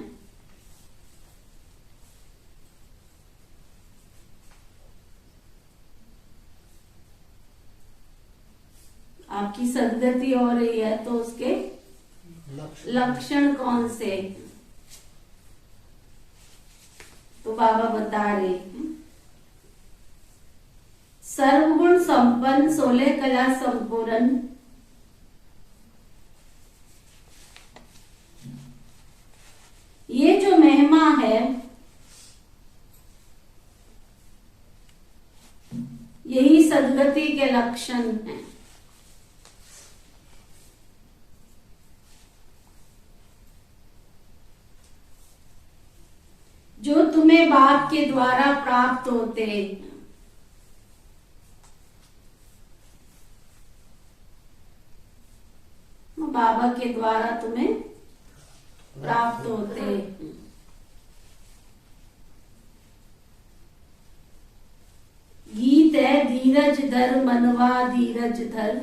आपकी सदगति हो रही है तो उसके लक्षण कौन से? तो बाबा बता रहे हैं सर्वगुण संपन्न 16 कला संपूर्ण ये जो महिमा है यही सदगति के लक्षण हैं। जो तुम्हें बाप के द्वारा प्राप्त होते हैं। बाबा के द्वारा तुम्हें प्राप्त होते हैं। गीत है धीरज धर मनवा धीरज धर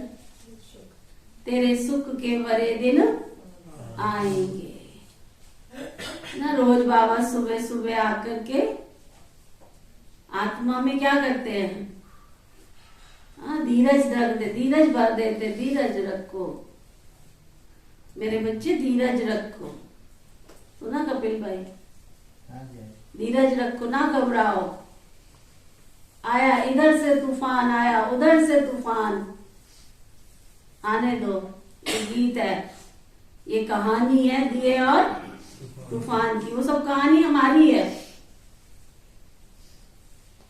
तेरे सुख के बड़े दिन आएंगे ना। रोज बाबा सुबह सुबह आकर के आत्मा में क्या करते हैं? धीरज रख दे, धीरज भर देते, धीरज रखो मेरे बच्चे, धीरज रखो। सुना कपिल भाई? धीरज रखो, ना घबराओ। आया इधर से तूफान, आया उधर से तूफान, आने दो। ये गीत है, ये कहानी है दिए और तूफान की। वो सब कहानी हमारी है।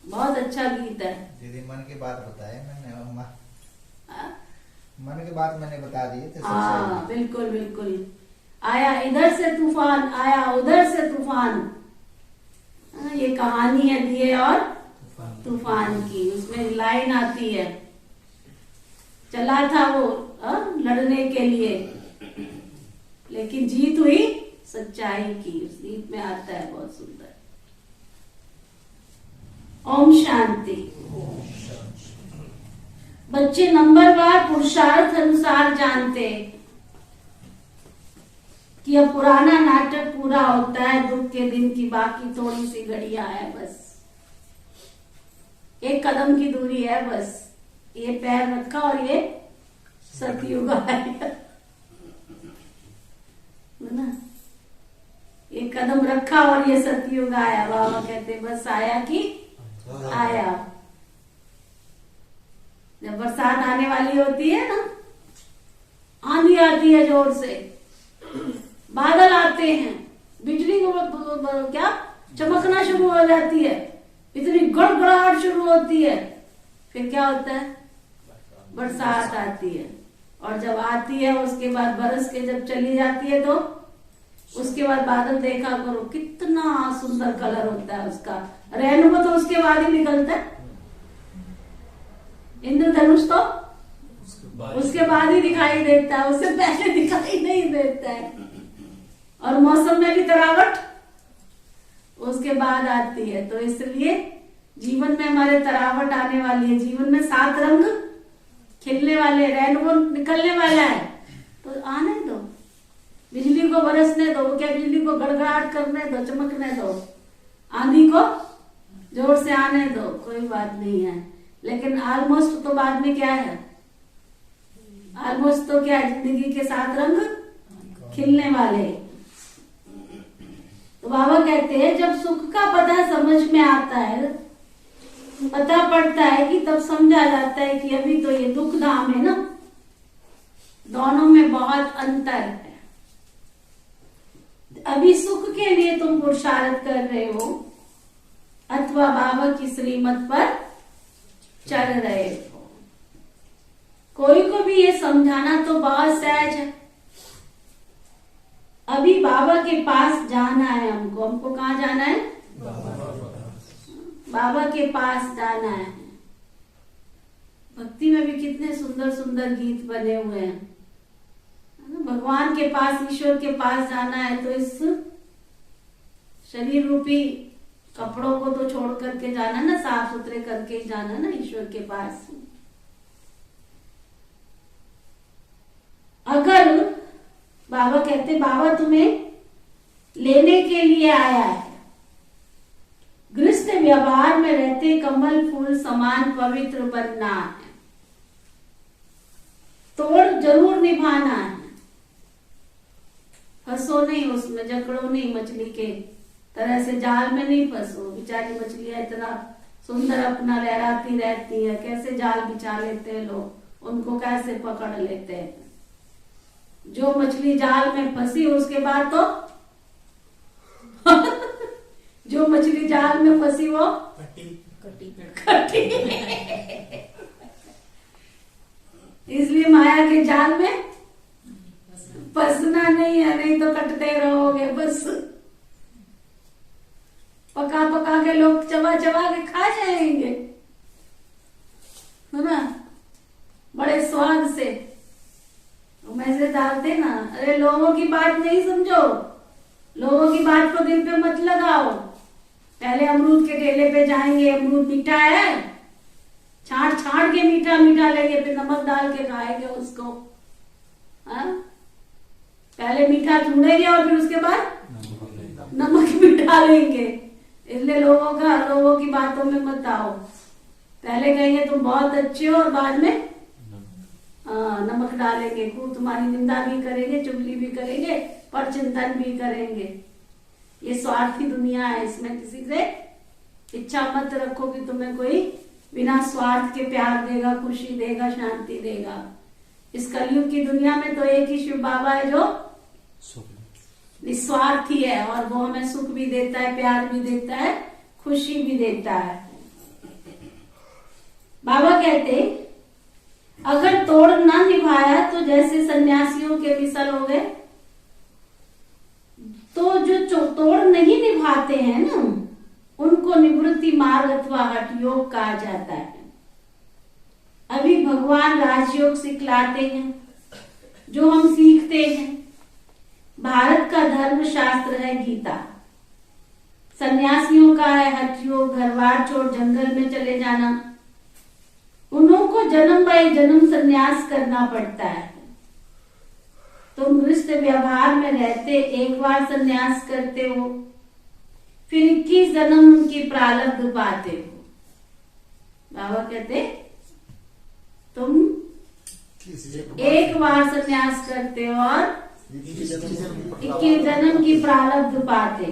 बहुत अच्छा गीत है। दीदी मन की बात बताए मैंने, मन की बात मैंने बता दी थे। हाँ बिल्कुल बिल्कुल। आया इधर से तूफान, आया उधर से तूफान। ये कहानी है दिए और तूफान की। उसमें लाइन आती है चला था वो लड़ने के लिए लेकिन जीत हुई सच्चाई की। उस गीत में आता है, बहुत सुंदर। ओम शांति। बच्चे नंबरवार पुरुषार्थ अनुसार जानते कि अब पुराना नाटक पूरा होता है, दुख के दिन की बाकी थोड़ी सी घड़ियां है बस। 1 कदम की दूरी है बस। ये पैर रखा और ये सतयुग आया ना। 1 कदम रखा और ये सतयुग आया। बाबा कहते बस आया कि आया। जब बरसात आने वाली होती है ना, आंधी आती है जोर से, बादल आते हैं, बिजली को क्या चमकना शुरू हो जाती है, इतनी गड़गड़ाहट शुरू होती है, फिर क्या होता है? बरसात आती है। और जब आती है उसके बाद बरस के जब चली जाती है तो उसके बाद बादल देखा करो कितना सुंदर कलर होता है उसका। रेनबो तो उसके बाद ही निकलता है, इंद्रधनुष तो उसके बाद ही दिखाई देता है, उससे पहले दिखाई नहीं देता है। और मौसम में भी तरावट उसके बाद आती है। तो इसलिए जीवन में हमारे तरावट आने वाली है, जीवन में 7 रंग खिलने वाले, रेनबो निकलने वाला है। तो आने दो, बिजली को बरसने दो, वो क्या बिजली को गड़गड़ाहट करने दो, चमकने दो, आंधी को जोर से आने दो, कोई बात नहीं है। लेकिन ऑलमोस्ट तो बाद में क्या है? ऑलमोस्ट तो क्या है? जिंदगी के 7 रंग खिलने वाले। तो बाबा कहते हैं जब सुख का पता समझ में आता है, पता पड़ता है कि तब समझा जाता है कि अभी तो ये दुख धाम है ना, दोनों में बहुत अंतर है। अभी सुख के लिए तुम पुरुषार्थ कर रहे हो अथवा बाबा की श्रीमत पर चल रहे हो। कोई को भी ये समझाना तो बहुत सहज है। अभी बाबा के पास जाना है हमको। हमको कहाँ जाना है? बाबा के पास जाना है। भक्ति में भी कितने सुंदर सुंदर गीत बने हुए हैं। भगवान के पास, ईश्वर के पास जाना है तो इस शरीर रूपी कपड़ों को तो छोड़ करके जाना ना, साफ सुथरे करके जाना ना ईश्वर के पास। अगर बाबा कहते बाबा तुम्हें लेने के लिए आया है, गृहस्थ व्यवहार में रहते कमल फूल समान पवित्र बनना है, तोड़ जरूर निभाना है, फंसो नहीं उसमें, जकड़ो नहीं, मछली के तरह से जाल में नहीं फंसो। बेचारी मछलियां इतना सुंदर अपना लहराती रहती है, कैसे जाल बिछा लेते हैं लोग, उनको कैसे पकड़ लेते हैं। जो मछली जाल में फंसी उसके बाद तो जो मछली जाल में फंसी वो कटी। इसलिए माया के जाल में फंसना नहीं है, नहीं तो कटते रहोगे बस। पका पका के लोग चबा चबा के खा जाएंगे, है ना, बड़े स्वाद से मैसेज डालते ना। अरे लोगों की बात नहीं समझो, लोगों की बात को दिल पे मत लगाओ। पहले अमरूद के ठेले पे जाएंगे, अमरूद मीठा है, छाट छाट के मीठा मीठा लेंगे, फिर नमक डाल के खाएंगे उसको। हाँ, पहले मीठा ढूंढेंगे और फिर उसके बाद नमक भी डालेंगे। इसलिए लोगों की बातों में मत आओ। पहले कहेंगे तुम बहुत अच्छे हो और बाद में नमक डालेंगे, खूब तुम्हारी निंदा भी करेंगे, चुगली भी करेंगे, पर चिंतन भी करेंगे। ये स्वार्थी दुनिया है, इसमें किसी से इच्छा मत रखो कि तुम्हें कोई बिना स्वार्थ के प्यार देगा, खुशी देगा, शांति देगा। इस कलयुग की दुनिया में तो एक ही शिव बाबा है जो निस्वार्थी है, और वो हमें सुख भी देता है, प्यार भी देता है, खुशी भी देता है। बाबा कहते अगर तोड़ ना निभाया तो जैसे सन्यासियों के मिसल हो गए। तो जो तोड़ नहीं निभाते हैं ना, उनको निवृत्ति मार्ग अथवा हठ योग कहा जाता है। अभी भगवान राजयोग सिखलाते हैं, जो हम सीखते हैं। भारत का धर्म शास्त्र है गीता, सन्यासियों का है हठ योग, घरबार छोड़ जंगल में चले जाना। उनको जन्म बाई जन्म सन्यास करना पड़ता है। तुम गृहस्थ व्यवहार में रहते एक बार सन्यास करते हो, फिर 21 जन्म उनकी प्रारब्ध पाते हो। बाबा कहते तुम एक बार संन्यास करते हो और 21 जन्म की प्रारब्ध पाते।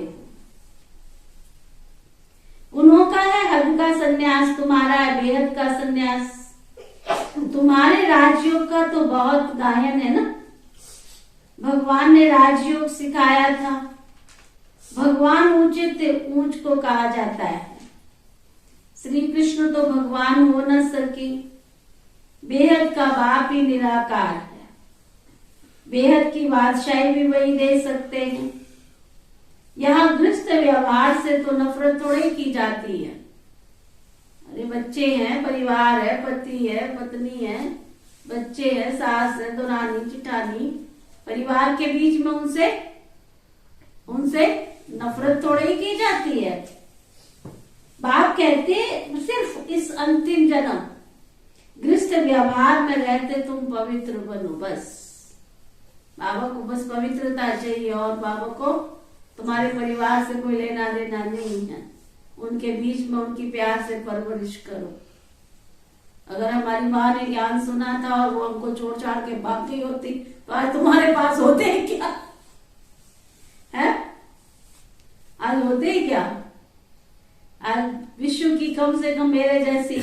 उन्होंने है हद का संन्यास, तुम्हारा है बेहद का संन्यास। तुम्हारे राजयोग का तो बहुत गायन है ना। भगवान ने राजयोग सिखाया था। भगवान ऊंचे थे, ऊंच को कहा जाता है। श्री कृष्ण तो भगवान हो न सके, बेहद का बाप ही निराकार है। बेहद की बादशाही भी वही दे सकते हैं। यहाँ गृहस्थ व्यवहार से तो नफरत थोड़ी की जाती है। अरे बच्चे हैं, परिवार है, पति है, पत्नी है, बच्चे हैं, सास है, दुरानी चिठानी, परिवार के बीच में उनसे नफरत थोड़ी की जाती है। बाप कहते सिर्फ इस अंतिम जन्म गृहस्थ व्यवहार में रहते तुम पवित्र बनो। बस बाबा को बस पवित्रता चाहिए और बाबा को तुम्हारे परिवार से कोई लेना देना नहीं है। उनके बीच में उनकी प्यार से परवरिश करो। अगर हमारी माँ ने ज्ञान सुना था और वो हमको छोड़ छाड़ के भाग गई होती तो आज तुम्हारे पास होते ही क्या है? आज होते ही क्या? आज विश्व की कम से कम मेरे जैसी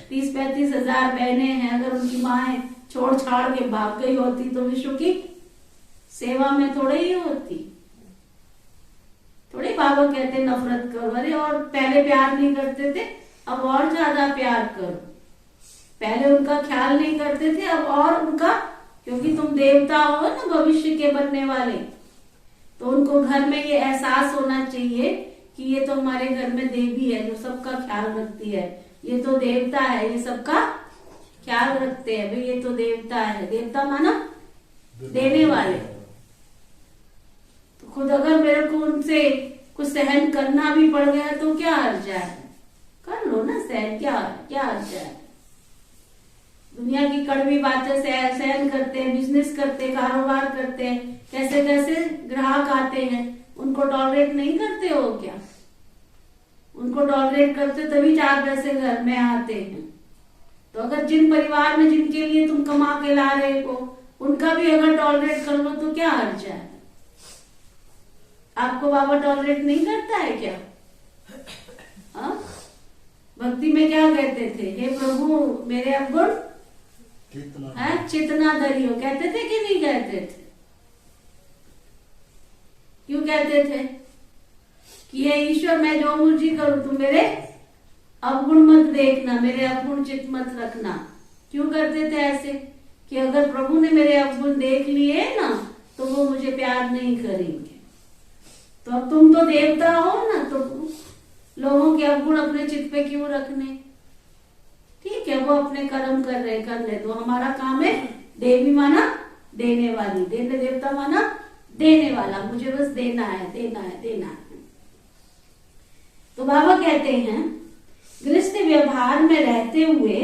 30-35 हजार बहनें हैं। अगर उनकी माएं छोड़ छाड़ के भाग गई होती तो विश्व की सेवा में थोड़े ही होती। थोड़ी बाबा कहते नफरत करो। अरे और पहले प्यार नहीं करते थे, अब और ज्यादा प्यार करो। पहले उनका ख्याल नहीं करते थे, अब और उनका, क्योंकि तुम देवता हो ना भविष्य के बनने वाले, तो उनको घर में ये एहसास होना चाहिए कि ये तो हमारे घर में देवी है जो सबका ख्याल रखती है। ये तो देवता है, ये सबका ख्याल रखते हैं। भाई ये तो देवता है। देवता माना देने वाले। तो खुद अगर मेरे को उनसे कुछ सहन करना भी पड़ गया तो क्या हर्जा है? कर लो ना सहन, क्या हर्जा है? दुनिया की कड़वी बातें सहन करते हैं, बिजनेस करते हैं, कारोबार करते हैं, कैसे कैसे ग्राहक आते हैं, उनको टॉलरेट नहीं करते हो क्या? उनको टॉलरेट करते तभी 4 पैसे घर में आते हैं। तो अगर जिन परिवार में जिनके लिए तुम कमा के ला रहे हो उनका भी अगर टॉलरेट कर लो तो क्या हर्जा है? आपको बाबा टॉलरेट नहीं करता है क्या? भक्ति में क्या कहते थे? हे प्रभु मेरे अवगुण चितना धरियो, कहते थे कि नहीं कहते थे? क्यों कहते थे कि हे ईश्वर मैं जो मर्जी करूं तुम मेरे अवगुण मत देखना, मेरे अवगुण चित मत रखना। क्यों करते थे ऐसे? कि अगर प्रभु ने मेरे अवगुण देख लिए ना तो वो मुझे प्यार नहीं करेंगे। तो अब तुम तो देवता हो ना, तो लोगों के अवगुण अपने चित्त पे क्यों रखने? ठीक है, वो अपने कर्म कर ले। तो हमारा काम है देवी माना देने वाली, देने देवता माना देने वाला। मुझे बस देना है, देना है, देना है। तो बाबा कहते हैं गृहस्थ व्यवहार में रहते हुए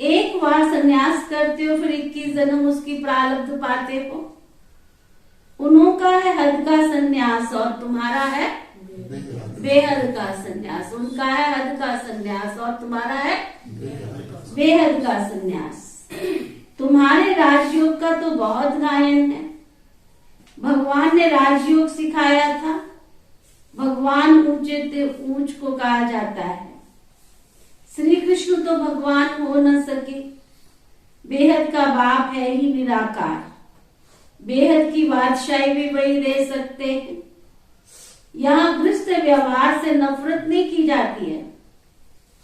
एक बार संन्यास करते हो, फिर 21 जन्म उसकी प्रारब्ध पाते हो। उन्होंने का है हद का संन्यास और तुम्हारा है बेहद का संन्यास। उनका है हद का संन्यास और तुम्हारा है बेहद का संन्यास। तुम्हारे राजयोग का तो बहुत गायन है। भगवान ने राजयोग सिखाया था। भगवान ऊंचे ते ऊंच को कहा जाता है। श्री कृष्ण तो भगवान हो न सके, बेहद का बाप है ही निराकार। बेहद की बादशाही भी वही दे सकते हैं। यहाँ गृहस्थ व्यवहार से नफरत नहीं की जाती है।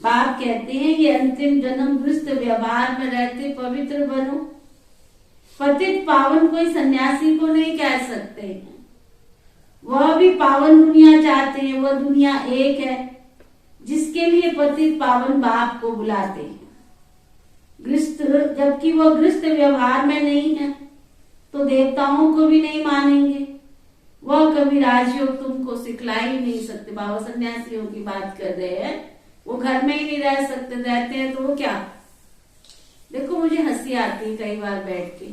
बाप कहते हैं ये अंतिम जन्म गृहस्थ व्यवहार में रहते पवित्र बनो। पतित पावन कोई सन्यासी को नहीं कह सकते हैं। वह भी पावन दुनिया चाहते हैं। वह दुनिया एक है जिसके लिए पतित पावन बाप को बुलाते हैं। गृहस्थ, जबकि वह गृहस्थ व्यवहार में नहीं है तो देवताओं को भी नहीं मानेंगे। वह कभी राजयोग तुमको सिखला ही नहीं सकते। बाबा सन्यासियों की बात कर रहे हैं। वो घर में ही नहीं रह सकते, रहते हैं तो वो क्या? देखो मुझे हंसी आती है कई बार बैठ के।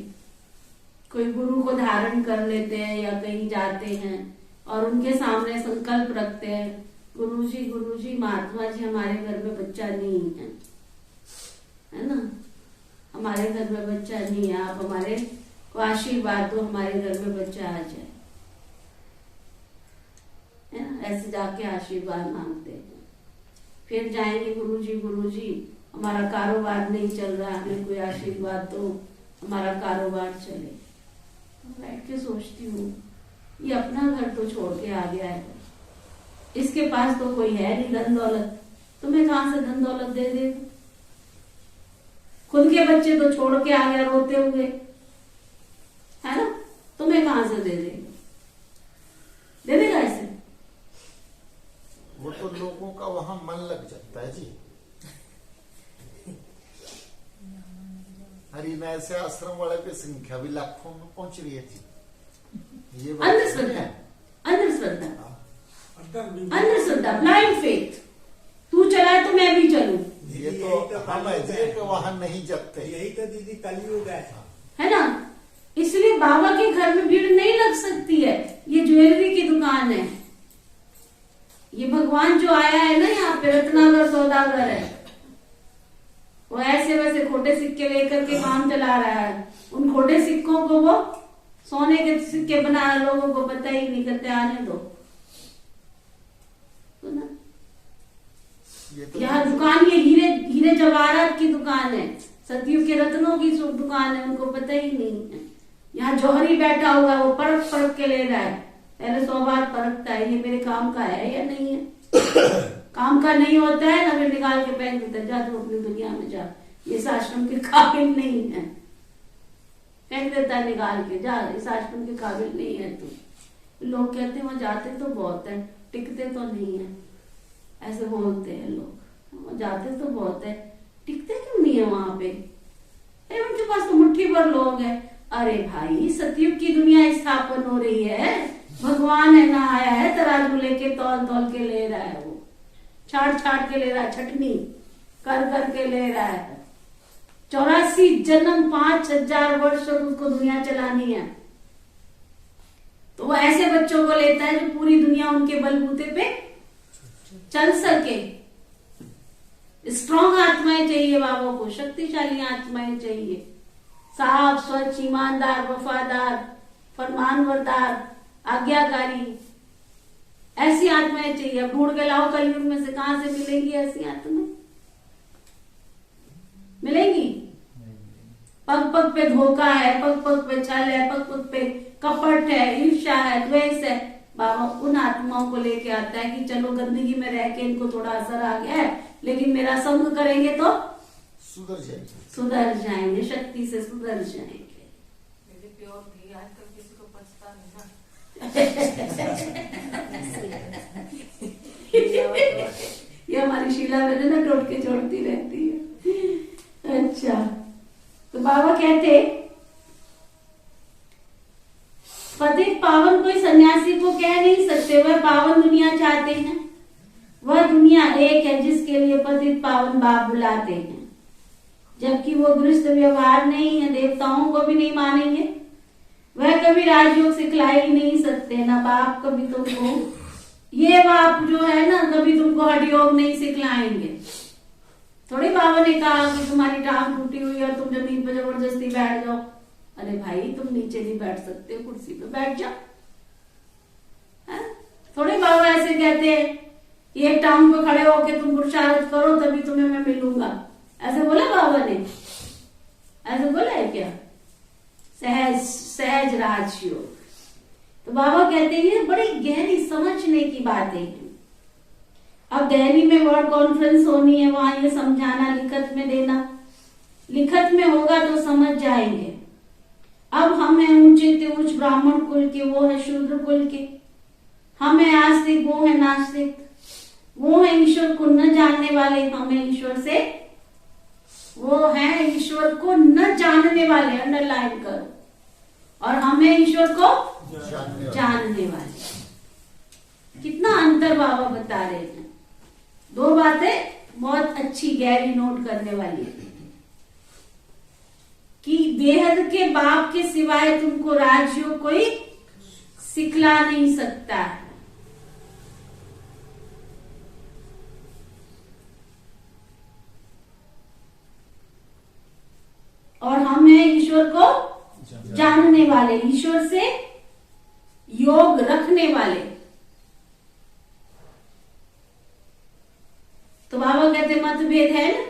कोई गुरु को धारण कर लेते हैं या कहीं जाते हैं और उनके सामने संकल्प रखते हैं, गुरुजी महात्मा जी हमारे घर में बच्चा नहीं है। है ना। हमारे घर में बच्चा नहीं है, आप हमारे को आशीर्वाद दो हमारे घर में बच्चा आ जाए, है ना। ऐसे जाके आशीर्वाद मांगते हैं। फिर जाएंगे गुरुजी हमारा कारोबार नहीं चल रहा, हमें कोई आशीर्वाद दो हमारा कारोबार चले। तो बैठ के सोचती हूँ ये अपना घर तो छोड़ के आ गया है, इसके पास तो कोई है नहीं धन दौलत, तुम्हें कहां से धन दौलत दे दे। खुद के बच्चे तो छोड़ के आ गया रोते हुए, है ना, तुम्हें कहां से दे देगा, दे देगा ऐसे। वो तो लोगों का वहां मन लग जाता है जी। हरिनाय से आश्रम वाले की संख्या भी लाखों में पहुंच रही है जी। ये अंधश्रद्धा, अंधश्रद्धा, ब्लाइंड फेथ। तू चला तो मैं भी चलूं, ये तो हम ऐसे के वहां नहीं जाते। यही तो दीदी कलयुग है ना। इसलिए बाबा के घर में भीड़ नहीं लग सकती है। ये ज्वेलरी की दुकान है, ये भगवान जो आया है ना यहाँ पे रत्नाकर सौदागर है, वो ऐसे वैसे खोटे सिक्के लेकर के काम चला रहा है। उन खोटे सिक्कों को वो सोने के सिक्के बना, लोगों को पता ही नहीं, करते आने दो तो ना। यहाँ दुकान ये हीरे जवाहरात की दुकान है, सतयुग के रत्नों की दुकान है, उनको पता ही नहीं है। यहाँ जौहरी बैठा हुआ है, वो परख परख के ले रहा है, पहले 100 बार परखता है ये मेरे काम का है या नहीं है। काम का नहीं होता है ना, फिर निकाल के फेंक देता है, जा तू अपनी दुनिया में जा, ये इस आश्रम के काबिल नहीं है, फेंक देता है निकाल के, जा इस आश्रम के काबिल नहीं है तू। लोग कहते हैं वहां जाते तो बहुत है, टिकते तो नहीं है, ऐसे बोलते हैं लोग। वहां जाते तो बहुत है, टिकते क्यों नहीं है वहां पे, उनके पास तो मुट्ठी भर लोग हैं। अरे भाई सतयुग की दुनिया स्थापन हो रही है, भगवान है ना आया है, तराजू लेके तौल तौल के ले रहा है, वो छाड़ छाड़ के ले रहा है, छटनी कर कर के ले रहा है। 84 जन्म 5000 वर्ष तक उसको दुनिया चलानी है, तो वो ऐसे बच्चों को लेता है जो पूरी दुनिया उनके बलबूते पे चल सके। स्ट्रॉन्ग आत्माएं चाहिए बाबा को, शक्तिशाली आत्माएं चाहिए, साफ स्वच्छ ईमानदार वफादार फरमानबरदार आज्ञाकारी, ऐसी आत्माएं चाहिए। अब ढूंढ के लाओ कलयुग में से, कहां से मिलेंगी ऐसी आत्माएं, मिलेंगी? पग पग पे धोखा है, पग पग पे छल है, पग पग पे कपट है, ईर्ष्या है, द्वेष है। बाबा उन आत्माओं को लेके आता है कि चलो गंदगी में रह के इनको थोड़ा असर आ गया है, लेकिन मेरा संग करेंगे तो सुधर जाएंगे, शक्ति से सुधर जाएंगे। प्योर घी आजकल किसी को पचता नहीं ना। ये हमारी शीला मैंने ना टोट के छोड़ती रहती है। अच्छा, तो बाबा कहते पतित पावन कोई सन्यासी को कह नहीं सकते, वह पावन दुनिया चाहते हैं। वह दुनिया एक है जिसके लिए पतित पावन बाप बुलाते हैं, जबकि वो गृहस्थ व्यवहार नहीं है, देवताओं को भी नहीं मानेंगे, वह कभी राजयोग सिखला ही नहीं सकते ना। बाप कभी तुमको ये बाप जो है ना कभी तुमको हठयोग नहीं सिखलाएंगे। थोड़ी बाबा ने कहा कि तुम्हारी टांग टूटी हुई है और तुम जमीन पर जबरदस्ती बैठ जाओ। अरे भाई तुम नीचे नहीं बैठ सकते, कुर्सी पे बैठ जाओ। थोड़ी बाबा ऐसे कहते हैं एक टांग पे खड़े होके तुम पुरुषार्थ करो तभी तुम्हें मैं मिलूंगा, ऐसे बोला बाबा ने? ऐसे बोला है क्या? सहज सहज राजयोग। तो बाबा कहते हैं ये बड़ी गहरी समझने की बातें हैं। अब दिल्ली में वर्ड कॉन्फ्रेंस होनी है, वहां ये समझाना, लिखत में देना, लिखत में होगा तो समझ जाएंगे। अब हम है ऊंचे ऊंच ब्राह्मण कुल के, वो है शूद्र कुल के, हम है आस्तिक, वो है नास्तिक, वो है ईश्वर को न जानने वाले, हम है ईश्वर से, वो है ईश्वर को न जानने वाले, अंडरलाइन करो, और हम है ईश्वर को जानने वाले। कितना अंतर बाबा बता रहे हैं। दो बातें बहुत अच्छी गहरी नोट करने वाली है कि बेहद के बाप के सिवाय तुमको राजयोग कोई सिखला नहीं सकता है। और हम हैं ईश्वर को जानने वाले, ईश्वर से योग रखने वाले। तो बाबा कहते मतभेद है ना,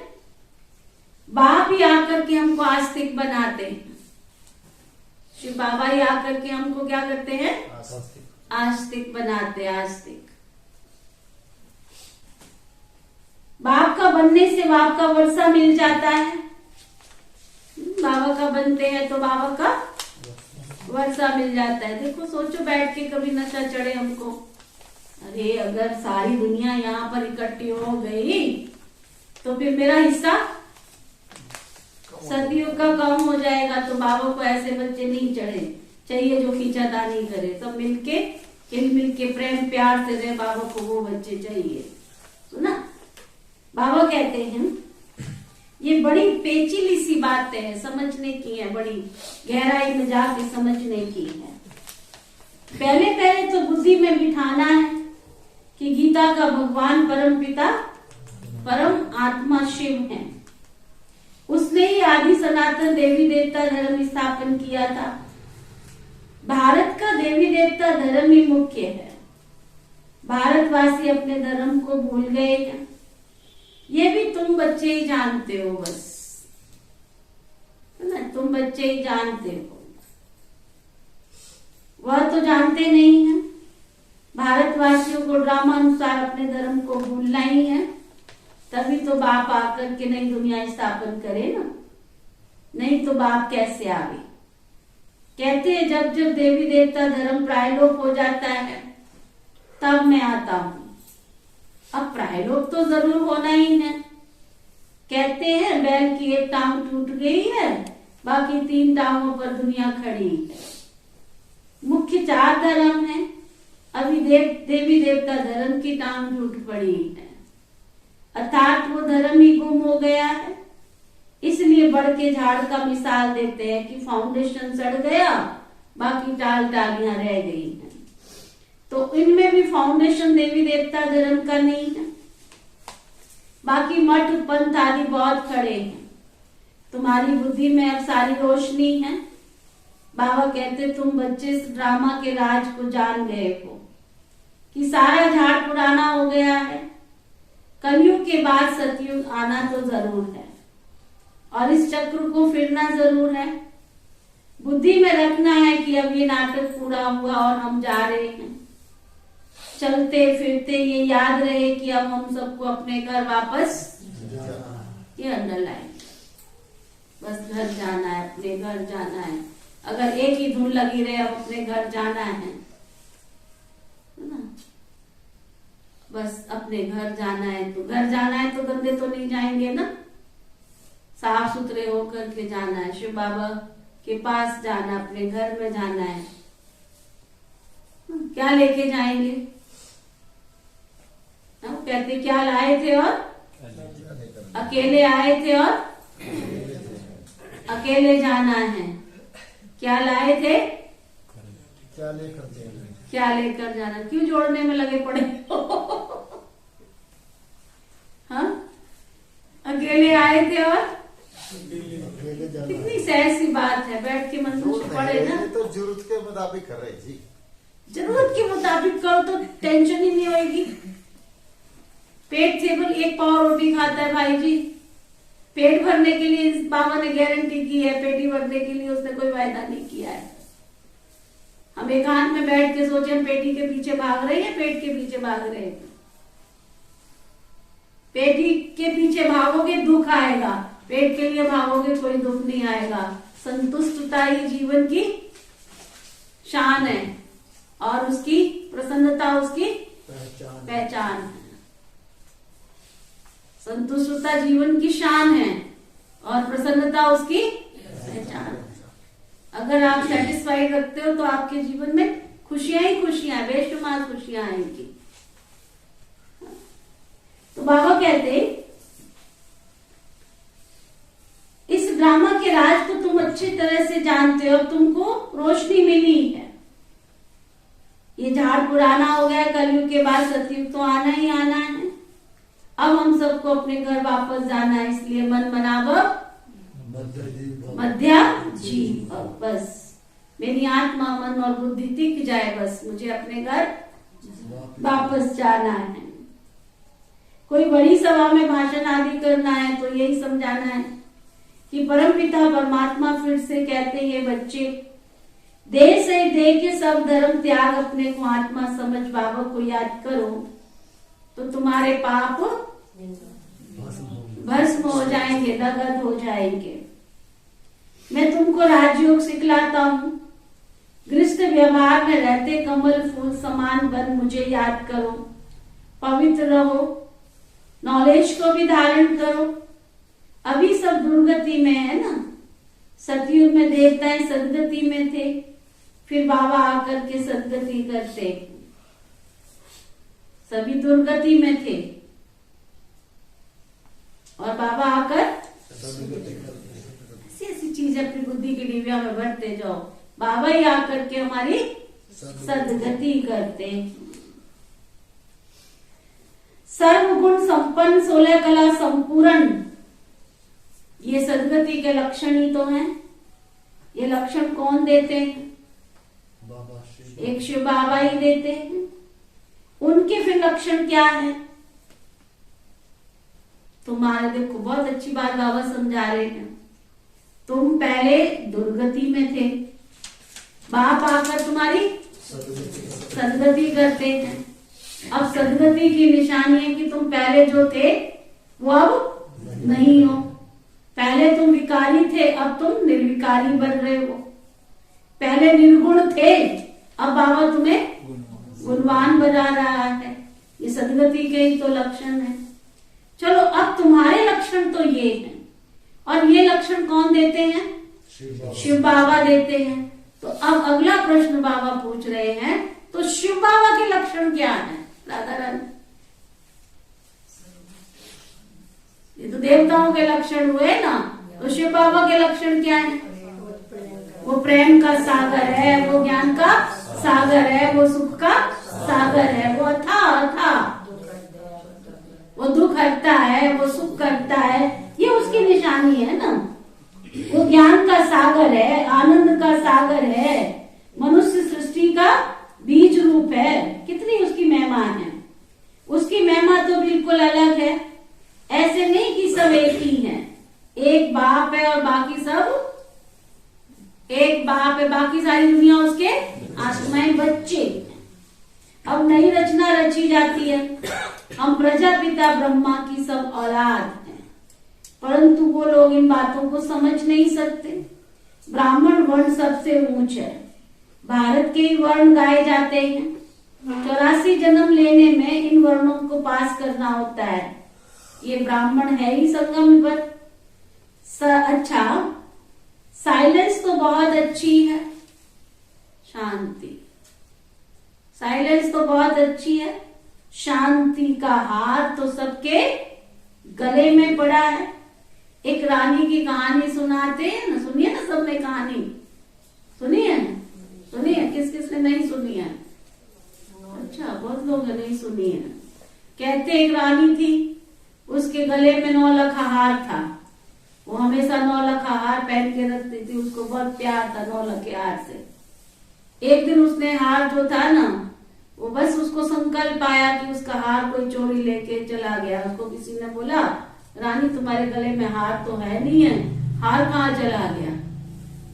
बाप ही आकर के हमको आस्तिक बनाते हैं। शिव बाबा ही आकर के हमको क्या करते हैं, आस्तिक बनाते, आस्तिक। बाप का बनने से बाप का वर्षा मिल जाता है, बाबा का बनते हैं तो बाबा का वर्षा मिल जाता है। देखो सोचो बैठ के कभी नशा चढ़े हमको, अरे अगर सारी दुनिया यहाँ पर इकट्ठी हो गई तो फिर मेरा हिस्सा सतयुग का कम हो जाएगा। तो बाबा को ऐसे बच्चे नहीं चढ़े चाहिए जो खींचातानी करे, सब मिलके हिल मिल के प्रेम प्यार से रहे, बाबा को वो बच्चे चाहिए। सुना, बाबा कहते हैं ये बड़ी पेचीली सी बात है, समझने की है, बड़ी गहराई में जाके समझने की है। पहले पहले तो बुद्धि में बिठाना है कि गीता का भगवान परम पिता परम आत्मा शिव है, उसने ही आदि सनातन देवी देवता धर्म स्थापन किया था। भारत का देवी देवता धर्म ही मुख्य है। भारतवासी अपने धर्म को भूल गए हैं, ये भी तुम बच्चे ही जानते हो, बस है ना, तुम बच्चे ही जानते हो, वह तो जानते नहीं है। भारतवासियों को ड्रामा अनुसार अपने धर्म को भूलना ही है, तभी तो बाप आकर के नई दुनिया स्थापन करे ना, नहीं तो बाप कैसे आवे। कहते हैं जब जब देवी देवता धर्म प्रायलोप हो जाता है तब मैं आता हूं। अब प्रायलोप तो जरूर होना ही है। कहते हैं बैल की एक टांग टूट गई है, बाकी 3 टांगों पर दुनिया खड़ी है। मुख्य 4 धर्म है, अभी देवी देवता धर्म की टांग टूट पड़ी है, अर्थात वो धर्म ही गुम हो गया है। इसलिए बढ़ के झाड़ का मिसाल देते हैं कि फाउंडेशन सड़ गया, बाकी टाल टालियां रह गई हैं। तो इनमें भी फाउंडेशन देवी देवता धर्म का नहीं है, बाकी मठ पंथ आदि बहुत खड़े हैं। तुम्हारी बुद्धि में अब सारी रोशनी है। बाबा कहते तुम बच्चे इस ड्रामा के राज को जान गए हो कि सारा झाड़ पुराना हो गया है, कलयुग के बाद सतयुग आना तो जरूर है और इस चक्र को फिरना जरूर है। बुद्धि में रखना है कि अब ये नाटक पूरा हुआ और हम जा रहे हैं। चलते फिरते ये याद रहे कि अब हम सबको अपने घर वापस, ये अंडरलाइन, बस घर जाना है, अपने घर जाना है। अगर एक ही धुन लगी रहे अब अपने घर जाना है ना, बस अपने घर जाना है। तो घर जाना है तो गंदे तो नहीं जाएंगे ना, साफ सुथरे होकर के जाना है, शिव बाबा के पास जाना, अपने घर में जाना है। क्या लेके जाएंगे? हम कहते क्या लाए थे और अकेले आए थे और अकेले जाना है। क्या लाए थे, क्या लेकर जाना, क्या लेकर जाना, क्यों जोड़ने में लगे पड़े हो? हाँ, अकेले आए थे और कितनी सहज सी बात है, बैठ के मंदिर से पढ़े ना। तो जरूरत के मुताबिक कर रहे जी, जरूरत के मुताबिक करो तो टेंशन ही नहीं होगी। पेट केवल 1 पाव रोटी खाता है भाई जी, पेट भरने के लिए बाबा ने गारंटी की है, पेटी भरने के लिए उसने कोई वायदा नहीं किया है। हम एकांत में बैठ के सोचे हम पेटी के पीछे भाग रहे हैं, पेट के पीछे भाग रहे हैं। पेटी के पीछे भागोगे दुख आएगा, पेट के लिए भागोगे कोई दुख नहीं आएगा। संतुष्टता ही जीवन की शान है और उसकी प्रसन्नता उसकी पहचान है। संतुष्टता जीवन की शान है और प्रसन्नता उसकी पहचान है। अगर आप सेटिस्फाइड रखते हो तो आपके जीवन में खुशियां ही खुशियां, बेशुमार खुशियां आएंगी। तो बाबा कहते इस ड्रामा के राज को तुम अच्छी तरह से जानते हो, तुमको रोशनी मिली है। ये झाड़ पुराना हो गया, कलयुग के बाद सतयुग तो आना ही आना है। अब हम सबको अपने घर वापस जाना है, इसलिए मन बनावो मध्या जीव। बस मेरी आत्मा मन और बुद्धि टिक जाए, बस मुझे अपने घर वापस जाना है। कोई बड़ी सभा में भाषण आदि करना है तो यही समझाना है कि परमपिता परमात्मा फिर से कहते हैं, बच्चे देह से देह के सब धर्म त्याग, अपने को आत्मा समझ बाबा को याद करो तो तुम्हारे पाप भस्म हो जाएंगे, दगद हो जाएंगे। मैं तुमको राजयोग सिखलाता हूँ, गृहस्थ व्यवहार में रहते कमल फूल समान बन मुझे याद करो, पवित्र रहो, नॉलेज को भी धारण करो। अभी सब दुर्गति में है ना, सतयुग में देवताएं सदगति में थे, फिर बाबा आकर के सदगति करते, सभी दुर्गति में थे और बाबा आकर ऐसी ऐसी चीज अपनी बुद्धि की डिबिया में भरते जाओ, बाबा ही आकर के हमारी सदगति करते। सर्वगुण संपन्न 16 कला संपूर्ण, ये सदगति के लक्षण ही तो हैं। ये लक्षण कौन देते हैं? एक शिव बाबा ही देते हैं। उनके फिर लक्षण क्या है? तुम्हारे देखो बहुत अच्छी बात बाबा समझा रहे हैं। तुम पहले दुर्गति में थे, बाप आकर तुम्हारी सदगति करते हैं। अब सदगति की निशानी है कि तुम पहले जो थे वो अब नहीं हो। पहले तुम विकारी थे, अब तुम निर्विकारी बन रहे हो। पहले निर्गुण थे, अब बाबा तुम्हें गुणवान बना रहा है। ये सदगति के ही तो लक्षण है। चलो अब तुम्हारे लक्षण तो ये हैं, और ये लक्षण कौन देते हैं? शिव बाबा देते हैं। तो अब अगला प्रश्न बाबा पूछ रहे हैं, तो शिव बाबा के लक्षण क्या है? राधा रानी, ये तो देवताओं के लक्षण हुए ना, तो शिव बाबा के लक्षण क्या है? वो प्रेम का सागर है, वो ज्ञान का सागर है, वो सुख का सागर है, वो अथाह, वो दुख हरता है, वो सुख करता है, ये उसकी निशानी है ना। वो ज्ञान का सागर है, आनंद का सागर है, मनुष्य सृष्टि का बीज रूप है। कितनी उसकी महिमा है। उसकी महिमा तो बिल्कुल अलग है। ऐसे नहीं कि सब एक ही है, एक बाप है और बाकी सब, एक बाप है बाकी सारी दुनिया उसके आत्माएं बच्चे। अब नई रचना रची जाती है। हम प्रजापिता ब्रह्मा की सब औलाद हैं, परंतु वो लोग इन बातों को समझ नहीं सकते। ब्राह्मण वर्ण सबसे ऊंच है, भारत के ही वर्ण गाए जाते हैं। 84 जन्म लेने में इन वर्णों को पास करना होता है। ये ब्राह्मण है ही संगम पर। अच्छा, साइलेंस तो बहुत अच्छी है, शांति, साइलेंस तो बहुत अच्छी है। शांति का हार तो सबके गले में पड़ा है। एक रानी की कहानी सुनाते हैं ना, सुनिए ना सबने कहानी, सुनिए सुनिए, किस किस ने नहीं सुनी है? अच्छा, बहुत लोग नहीं सुनी है। कहते एक रानी थी, उसके गले में 9 लाख हार था। वो हमेशा 9 लाख हार पहन के रखती थी, उसको बहुत प्यार था 9 लाख के हार से। एक दिन उसने हार जो था ना, वो बस उसको संकल्प आया कि उसका हार कोई चोरी लेके चला गया। उसको किसी ने बोला, रानी तुम्हारे गले में हार तो है नहीं है, हार कहाँ चला गया?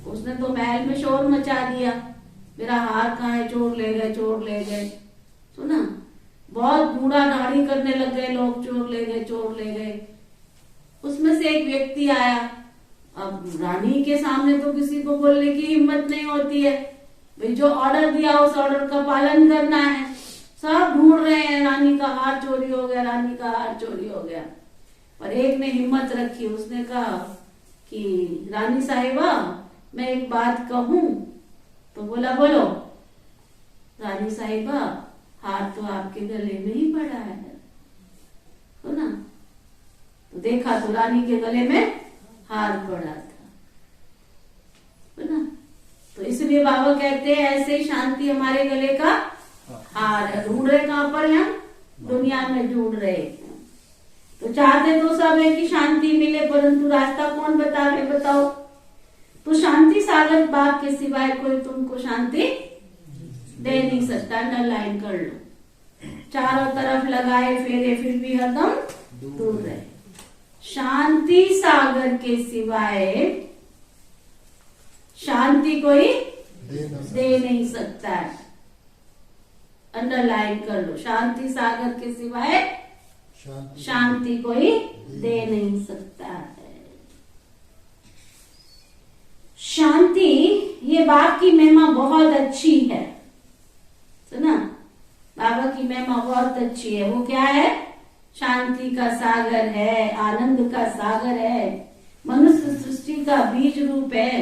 उसने तो महल में शोर मचा दिया, मेरा हार कहाँ है, चोर ले गए, चोर ले गए। सुना, बहुत बूढ़ा दाढ़ी करने लग गए लोग, चोर ले गए, चोर ले गए। उसमें से एक व्यक्ति आया। अब रानी के सामने तो किसी को बोलने की हिम्मत नहीं होती है, भाई जो ऑर्डर दिया उस ऑर्डर का पालन करना है। सब ढूंढ रहे हैं, रानी का हार चोरी हो गया, रानी का हार चोरी हो गया। पर एक ने हिम्मत रखी, उसने कहा कि रानी साहिबा मैं एक बात कहूं? तो बोला बोलो। रानी साहिबा, हार तो आपके गले में ही पड़ा है, तो ना। तो देखा तो रानी के गले में हार पड़ा था, है ना। तो इसलिए बाबा कहते हैं ऐसे ही शांति हमारे गले का हार है। ढूंढ रहे कहां पर हैं? दुनिया में ढूंढ रहे हैं। तो चाहते तो सब है कि शांति मिले, परंतु रास्ता कौन बता रहे? बताओ। तो शांति सागर बाप के सिवाय कोई तुमको शांति दे नहीं सकता। अंडरलाइन कर लो, चारों तरफ लगाए फेरे फिर भी हरदम दूर रहे। शांति सागर के सिवाय शांति कोई दे नहीं सकता है। अंडरलाइन कर लो, शांति सागर के सिवाय शांति कोई दे नहीं सकता है। शांति, ये बाप की महिमा बहुत अच्छी है, सुना, बाबा की महिमा बहुत अच्छी है। वो क्या है? शांति का सागर है, आनंद का सागर है, मनुष्य सृष्टि का बीज रूप है।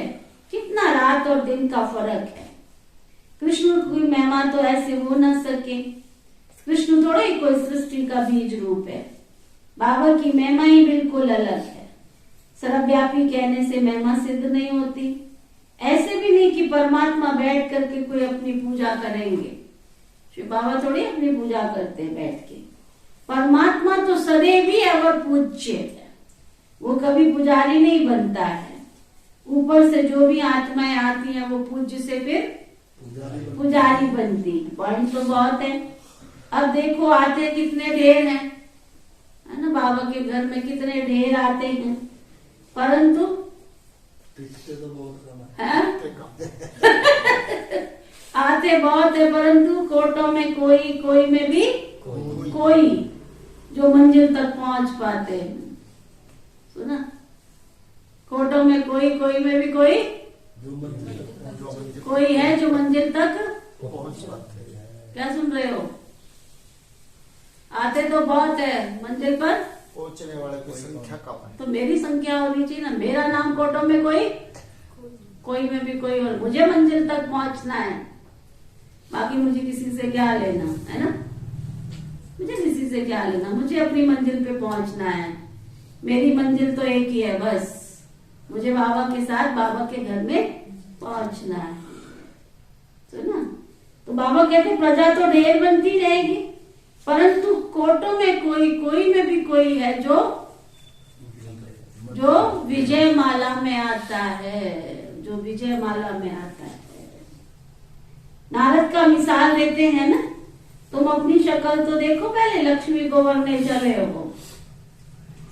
कितना रात और दिन का फर्क है। कृष्ण की महिमा तो ऐसे हो न सके, कृष्ण थोड़ा ही कोई सृष्टि का बीज रूप है। बाबा की महिमा ही बिल्कुल अलग है। सर्वव्यापी कहने से महिमा सिद्ध नहीं होती। ऐसे भी नहीं कि परमात्मा बैठ करके कोई अपनी पूजा करेंगे। श्री बाबा थोड़ी अपनी पूजा करते हैं बैठ के। परमात्मा तो सदैव ही अवर पूज्य है, वो कभी पुजारी नहीं बनता है। ऊपर से जो भी आत्माएं आती हैं वो पूज्य से फिर पुजारी बनती। पॉइंट तो बहुत है। अब देखो आते कितने ढेर हैं, है ना, बाबा के घर में कितने ढेर आते हैं, परंतु तो बहुत कम है? आते बहुत है परंतु कोटों में कोई में भी कोई जो मंजिल तक पहुंच पाते हैं। सुना, कोटों में कोई में भी कोई है जो मंजिल तक पहुंच पाते हैं। क्या सुन रहे हो? आते तो बहुत है, मंजिल पर पहुंचने वाले की संख्या कम है। तो मेरी संख्या होनी चाहिए ना। मेरा नाम कोटों में कोई में भी कोई, और मुझे मंजिल तक पहुंचना है। बाकी मुझे किसी से क्या लेना, है ना, मुझे किसी से क्या लेना, मुझे अपनी मंजिल पे पहुंचना है। मेरी मंजिल तो एक ही है, बस मुझे बाबा के साथ बाबा के घर में पहुंचना है। सुना, तो बाबा कहते प्रजा तो ढेर बनती जाएगी, परंतु कोटों में कोई में भी कोई है जो विजय माला में आता है, जो विजय माला में आता है। नारद का मिसाल देते हैं ना, तुम अपनी शक्ल तो देखो पहले, लक्ष्मी को वरने चले हो।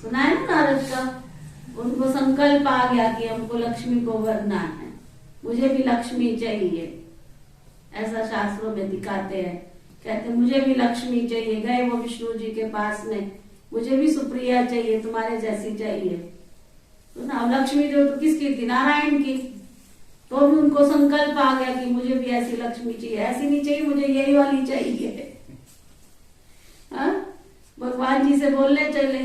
सुना है ना नारद का? उनको संकल्प आ गया कि हमको लक्ष्मी को वरना है, मुझे भी लक्ष्मी चाहिए। ऐसा शास्त्रों में दिखाते हैं, कहते मुझे भी लक्ष्मी चाहिए। गए वो विष्णु जी के पास में, मुझे भी सुप्रिया चाहिए, तुम्हारे जैसी चाहिए। तो ना, लक्ष्मी जो तो किसकी थी? नारायण की। तो भी उनको संकल्प आ गया कि मुझे भी ऐसी लक्ष्मी चाहिए। ऐसी नहीं चाहिए, मुझे यही वाली चाहिए। भगवान जी से बोलने चले।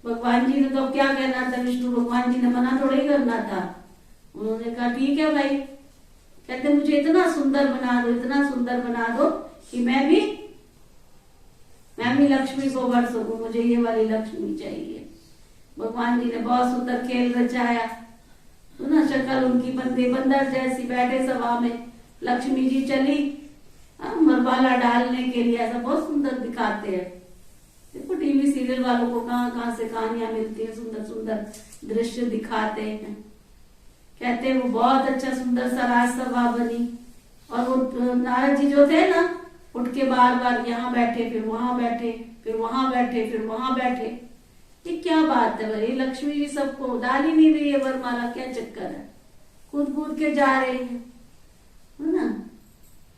भगवान जी ने तो क्या कहना था, विष्णु भगवान जी ने मना थोड़ा ही करना था। उन्होंने कहा ठीक है भाई। कहते मुझे इतना सुंदर बना दो, इतना सुंदर बना दो कि मैं भी लक्ष्मी को वर सकूं, मुझे ये वाली लक्ष्मी चाहिए। भगवान जी ने बहुत सुंदर खेल रचाया। तो ना, शक्ल उनकी बंदर जैसी, बैठे सभा में लक्ष्मी जी चली मरबाला डालने के लिए। ऐसा बहुत सुंदर दिखाते हैं। देखो टीवी सीरियल वालों को कहाँ से कहानियां मिलती है, सुंदर सुंदर दृश्य दिखाते हैं। कहते हैं वो बहुत अच्छा सुंदर सा राजसभा बनी, और वो नारद जी जो थे ना, उठ के बार बार यहाँ बैठे, फिर वहां बैठे, फिर वहां बैठे, फिर वहां बैठे। ये क्या बात है भाई? लक्ष्मी जी सबको डाल ही नहीं रही है वरमाला, क्या चक्कर है? कूद के जा रहे हैं, है ना।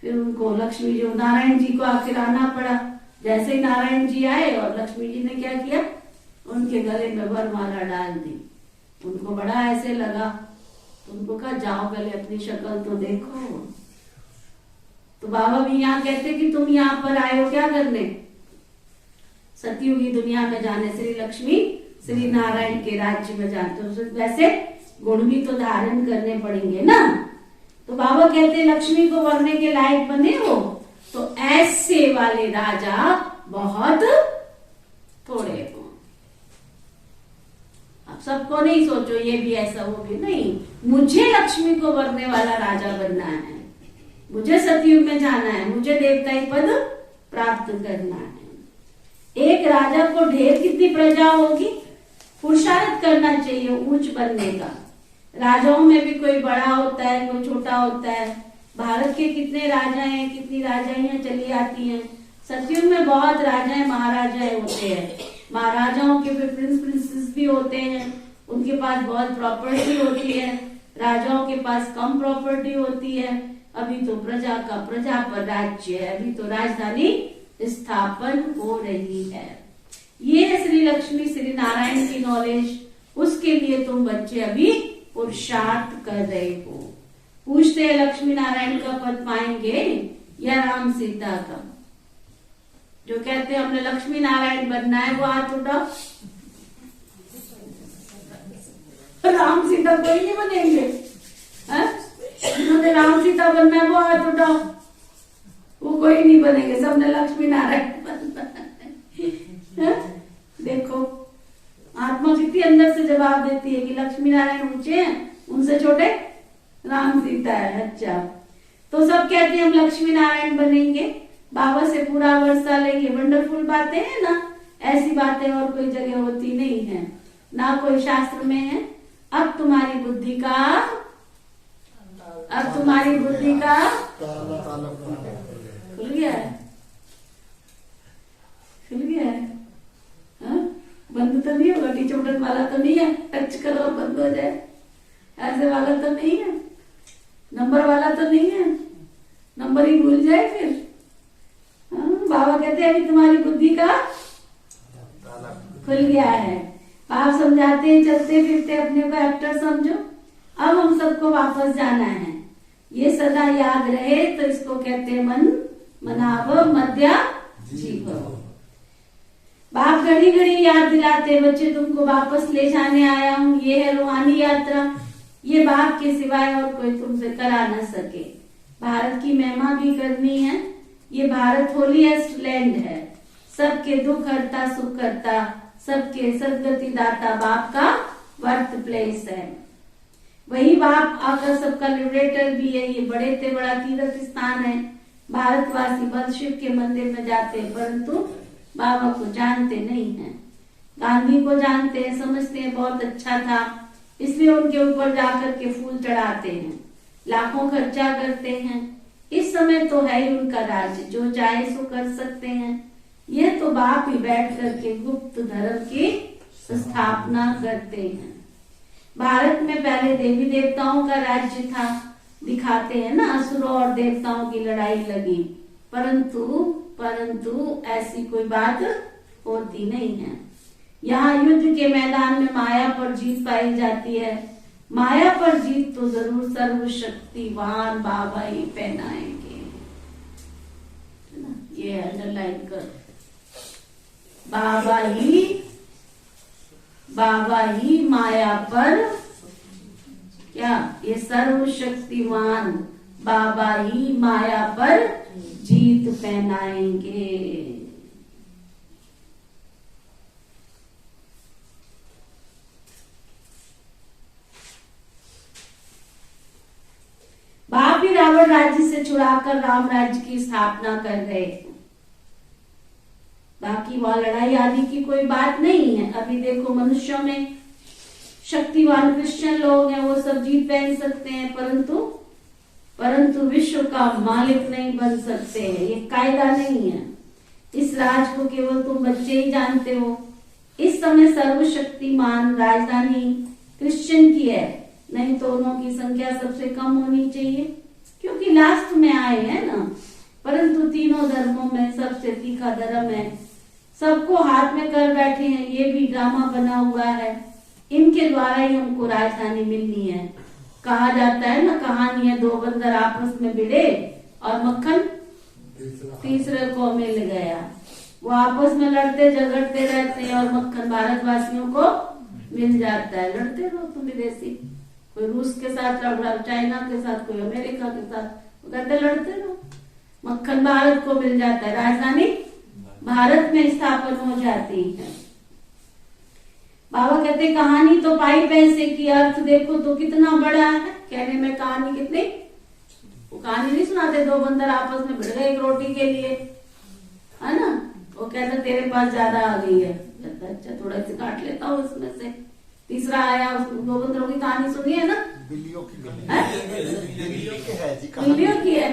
फिर उनको लक्ष्मी जी, नारायण जी को आखिर आना पड़ा। जैसे ही नारायण जी आए और लक्ष्मी जी ने क्या किया, उनके गले में वरमाला डाल दी। उनको बड़ा ऐसे लगा, उनको कहा जाओ पहले अपनी शक्ल तो देखो। तो बाबा भी यहाँ कहते कि तुम यहाँ पर आए हो क्या करने? सतयुगी दुनिया में जाने, श्री लक्ष्मी श्री नारायण के राज्य में जाते हो, वैसे गुण भी तो धारण करने पड़ेंगे ना। तो बाबा कहते लक्ष्मी को वरने के लायक बने हो तो ऐसे वाले राजा बहुत थोड़े हो। अब सबको नहीं सोचो ये भी ऐसा हो भी नहीं। मुझे लक्ष्मी को वरने वाला राजा बनना है, मुझे सतयुग में जाना है, मुझे देवताई पद प्राप्त करना है। एक राजा को ढेर कितनी प्रजा होगी, पुरुषार्थ करना चाहिए ऊंच बनने का। राजाओं में भी कोई बड़ा होता है, कोई छोटा होता है। भारत के कितने राजा हैं, कितनी राजाइयां चली आती हैं। सतयुग में बहुत राजाएं महाराजाएं होते हैं। महाराजाओं के भी प्रिंस प्रिंसेस भी होते हैं, उनके पास बहुत प्रॉपर्टी होती है। राजाओं के पास कम प्रॉपर्टी होती है। अभी तो प्रजा का प्रजा पर राज्य है, अभी तो राजधानी स्थापन हो रही है। ये है श्री लक्ष्मी श्री नारायण की नॉलेज। उसके लिए तुम बच्चे अभी पुरुषार्थ कर रहे हो। पूछते हैं लक्ष्मी नारायण का पद पाएंगे या राम सीता का? जो कहते हैं हमने लक्ष्मी नारायण बनना है वो हाथ उठाओ। राम सीता कोई नहीं बनेंगे। जिन्होंने राम सीता बनना है वो हाथ उठाओ। वो कोई नहीं बनेंगे, सबने लक्ष्मी नारायण बनना है। देखो आत्मा कितनी अंदर से जवाब देती है कि लक्ष्मी नारायण ऊंचे हैं, उनसे छोटे राम सीता है। अच्छा, तो सब कहते हैं हम लक्ष्मी नारायण बनेंगे, बाबा से पूरा वर्षा लेंगे। वंडरफुल बातें हैं ना, ऐसी बातें और कोई जगह होती नहीं है, ना कोई शास्त्र में है। अब तुम्हारी बुद्धि का खुल गया है, खुल गया है। बंद तो नहीं होगा, टीचर बटन वाला तो नहीं है, टच करो और बंद हो जाए, ऐसे वाला तो नहीं है, नंबर वाला तो नहीं है, नंबर ही भूल जाए फिर। बाबा कहते हैं अभी तुम्हारी बुद्धि का खुल गया है। आप समझाते हैं चलते फिरते अपने को एक्टर समझो। अब हम सबको वापस जाना है, ये सदा याद रहे। तो इसको कहते हैं मन मनाव मध्या जीव। बाप घड़ी घड़ी याद दिलाते बच्चे तुमको वापस ले जाने आया हूँ, ये है रूहानी यात्रा। ये बाप के सिवाय और कोई तुमसे करा न सके। भारत की महिमा भी करनी है। ये भारत होलीएस्ट लैंड है, सबके दुख हरता सुख करता, सबके सदगति दाता बाप का बर्थ प्लेस है। वही बाप आकर सबका लिबरेटर भी है। ये बड़े से बड़ा तीर्थ स्थान है। भारतवासी बस शिव के मंदिर में जाते हैं, परंतु बाबा को जानते नहीं हैं। गांधी को जानते हैं, समझते हैं बहुत अच्छा था, इसलिए उनके ऊपर जाकर के फूल चढ़ाते हैं, लाखों खर्चा करते हैं। इस समय तो है ही उनका राज्य, जो चाहे सो कर सकते हैं। ये तो बाप ही बैठ करके गुप्त धर्म की स्थापना करते हैं। भारत में पहले देवी देवताओं का राज्य था, दिखाते हैं ना, असुरों और देवताओं की लड़ाई लगी, परंतु ऐसी कोई बात होती नहीं है। यहाँ युद्ध के मैदान में माया पर जीत पाई जाती है। माया पर जीत तो जरूर सर्वशक्तिवान बाबा ही पहनाएंगे। ये अंडरलाइन कर, बाबा ही माया पर क्या, ये सर्वशक्तिमान बाबा ही माया पर जीत पहनाएंगे। बाप ही रावण राज्य से छुड़ाकर राम राज्य की स्थापना कर रहे हैं। बाकी वहां लड़ाई आदि की कोई बात नहीं है। अभी देखो मनुष्यों में शक्तिवान क्रिश्चियन लोग हैं, वो सब जीत पहन सकते हैं, परंतु विश्व का मालिक नहीं बन सकते हैं। ये कायदा नहीं है। इस राज को केवल तुम बच्चे ही जानते हो। इस समय सर्वशक्तिमान राजधानी क्रिश्चियन की है, नहीं तो उन्हों की संख्या सबसे कम होनी चाहिए, क्योंकि लास्ट में आए हैं ना। परंतु तीनों धर्मों में सबसे तीखा धर्म है, सबको हाथ में कर बैठे हैं। ये भी ड्रामा बना हुआ है, इनके द्वारा ही हमको राजधानी मिलनी है। कहा जाता है ना, कहानी है, दो बंदर आपस में भिड़े और मक्खन तीसरे को मिल गया। वो आपस में लड़ते झगड़ते रहते हैं और मक्खन भारतवासियों को मिल जाता है। लड़ते रहो तुम विदेशी, कोई रूस के साथ लड़ रहा, चाइना के साथ, कोई अमेरिका के साथ, वो कहते लड़ते रहो, मक्खन भारत को मिल जाता है, राजधानी भारत में स्थापन हो जाती है। बाबा कहते कहानी तो पाई पैसे की, अर्थ देखो तो कितना बड़ा है। कहने में कहानी कितनी, वो कहानी नहीं सुनाते, दो बंदर आपस में भिड़ गए एक रोटी के लिए, है ना। वो कहता तेरे पास ज्यादा आ गई है, कहता अच्छा थोड़ा सी काट लेता हूँ इसमें से, तीसरा आया, दो बंदरों की कहानी सुनी है ना? बिल्लियों की हैं? है जी कहानी। बिल्लियों की है।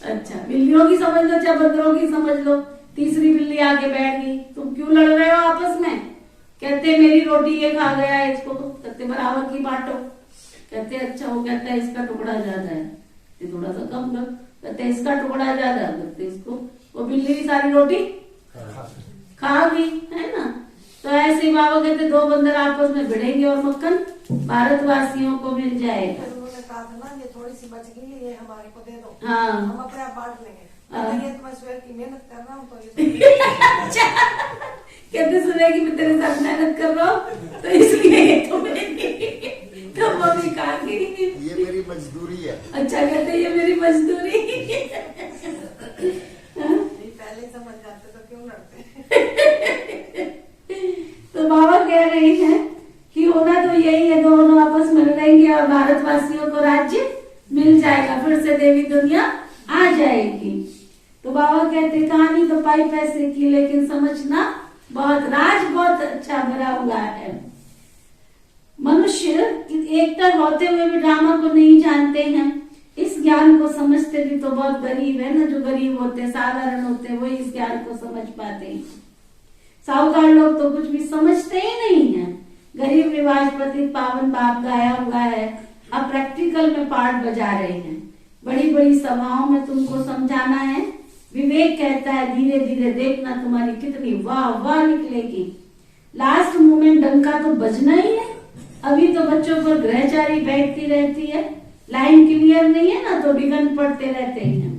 अच्छा, बिल्लियों की समझ लो चाहे बंदरों की समझ लो। तीसरी बिल्ली आके बैठ गई, तुम क्यों लड़ रहे हो आपस में? कहते मेरी रोटी ये खा गया है, इसको तो कहते बराबर की बांटो। कहते अच्छा, वो कहता है इसका टुकड़ा ज्यादा है, ये थोड़ा सा कम लो। कहते इसका टुकड़ा ज्यादा है, कहते इसको। वो बिल्ली की सारी रोटी खा गई, है ना? तो ऐसे ही बाबा कहते दो बंदर आपस में भिड़ेंगे और मक्खन भारतवासियों को मिल जाएगा। फिर उन्होंने कहा था ना, ये थोड़ी सी बच गई, ये हमारे को दे दो, हाँ। हम अपने आप बांट लेंगे। हाँ। ये तो मैं सुबह की मेहनत कर रहा हूँ, तो ये अच्छा, कहते सुने कि मैं तेरे साथ मेहनत कर रहा हूँ, तो इसलिए तो वो भी कहा कि ये मेरी मजदूरी है। अच्छा, कहते ये मेरी मजदूरी। पहले समझ जाते तो क्यों लड़ते। तो बाबा कह रहे हैं कि होना तो यही है, दोनों आपस में लड़ेंगे और भारतवासियों को राज्य मिल जाएगा, फिर से देवी दुनिया आ जाएगी। तो बाबा कहते कहानी तो पाई पैसे की, लेकिन समझना बहुत बहुत अच्छा भरा हुआ है। मनुष्य एकता होते हुए भी ड्रामा को नहीं जानते हैं। इस ज्ञान को समझते भी तो बहुत गरीब है ना, जो गरीब होते साधारण होते वही इस ज्ञान को समझ पाते हैं। साहूकार लोग तो कुछ भी समझते ही नहीं है। गरीब रिवाज पति पावन बाप गाया हुआ है, अब प्रैक्टिकल में पार्ट बजा रहे हैं। बड़ी बड़ी सभाओं में तुमको समझाना है। विवेक कहता है धीरे धीरे देखना तुम्हारी कितनी वाह वाह निकलेगी। लास्ट मोमेंट डंका तो बजना ही है। अभी तो बच्चों पर ग्रहचारी बैठती रहती है, लाइन क्लियर नहीं है ना, तो डिगन पड़ते रहते हैं।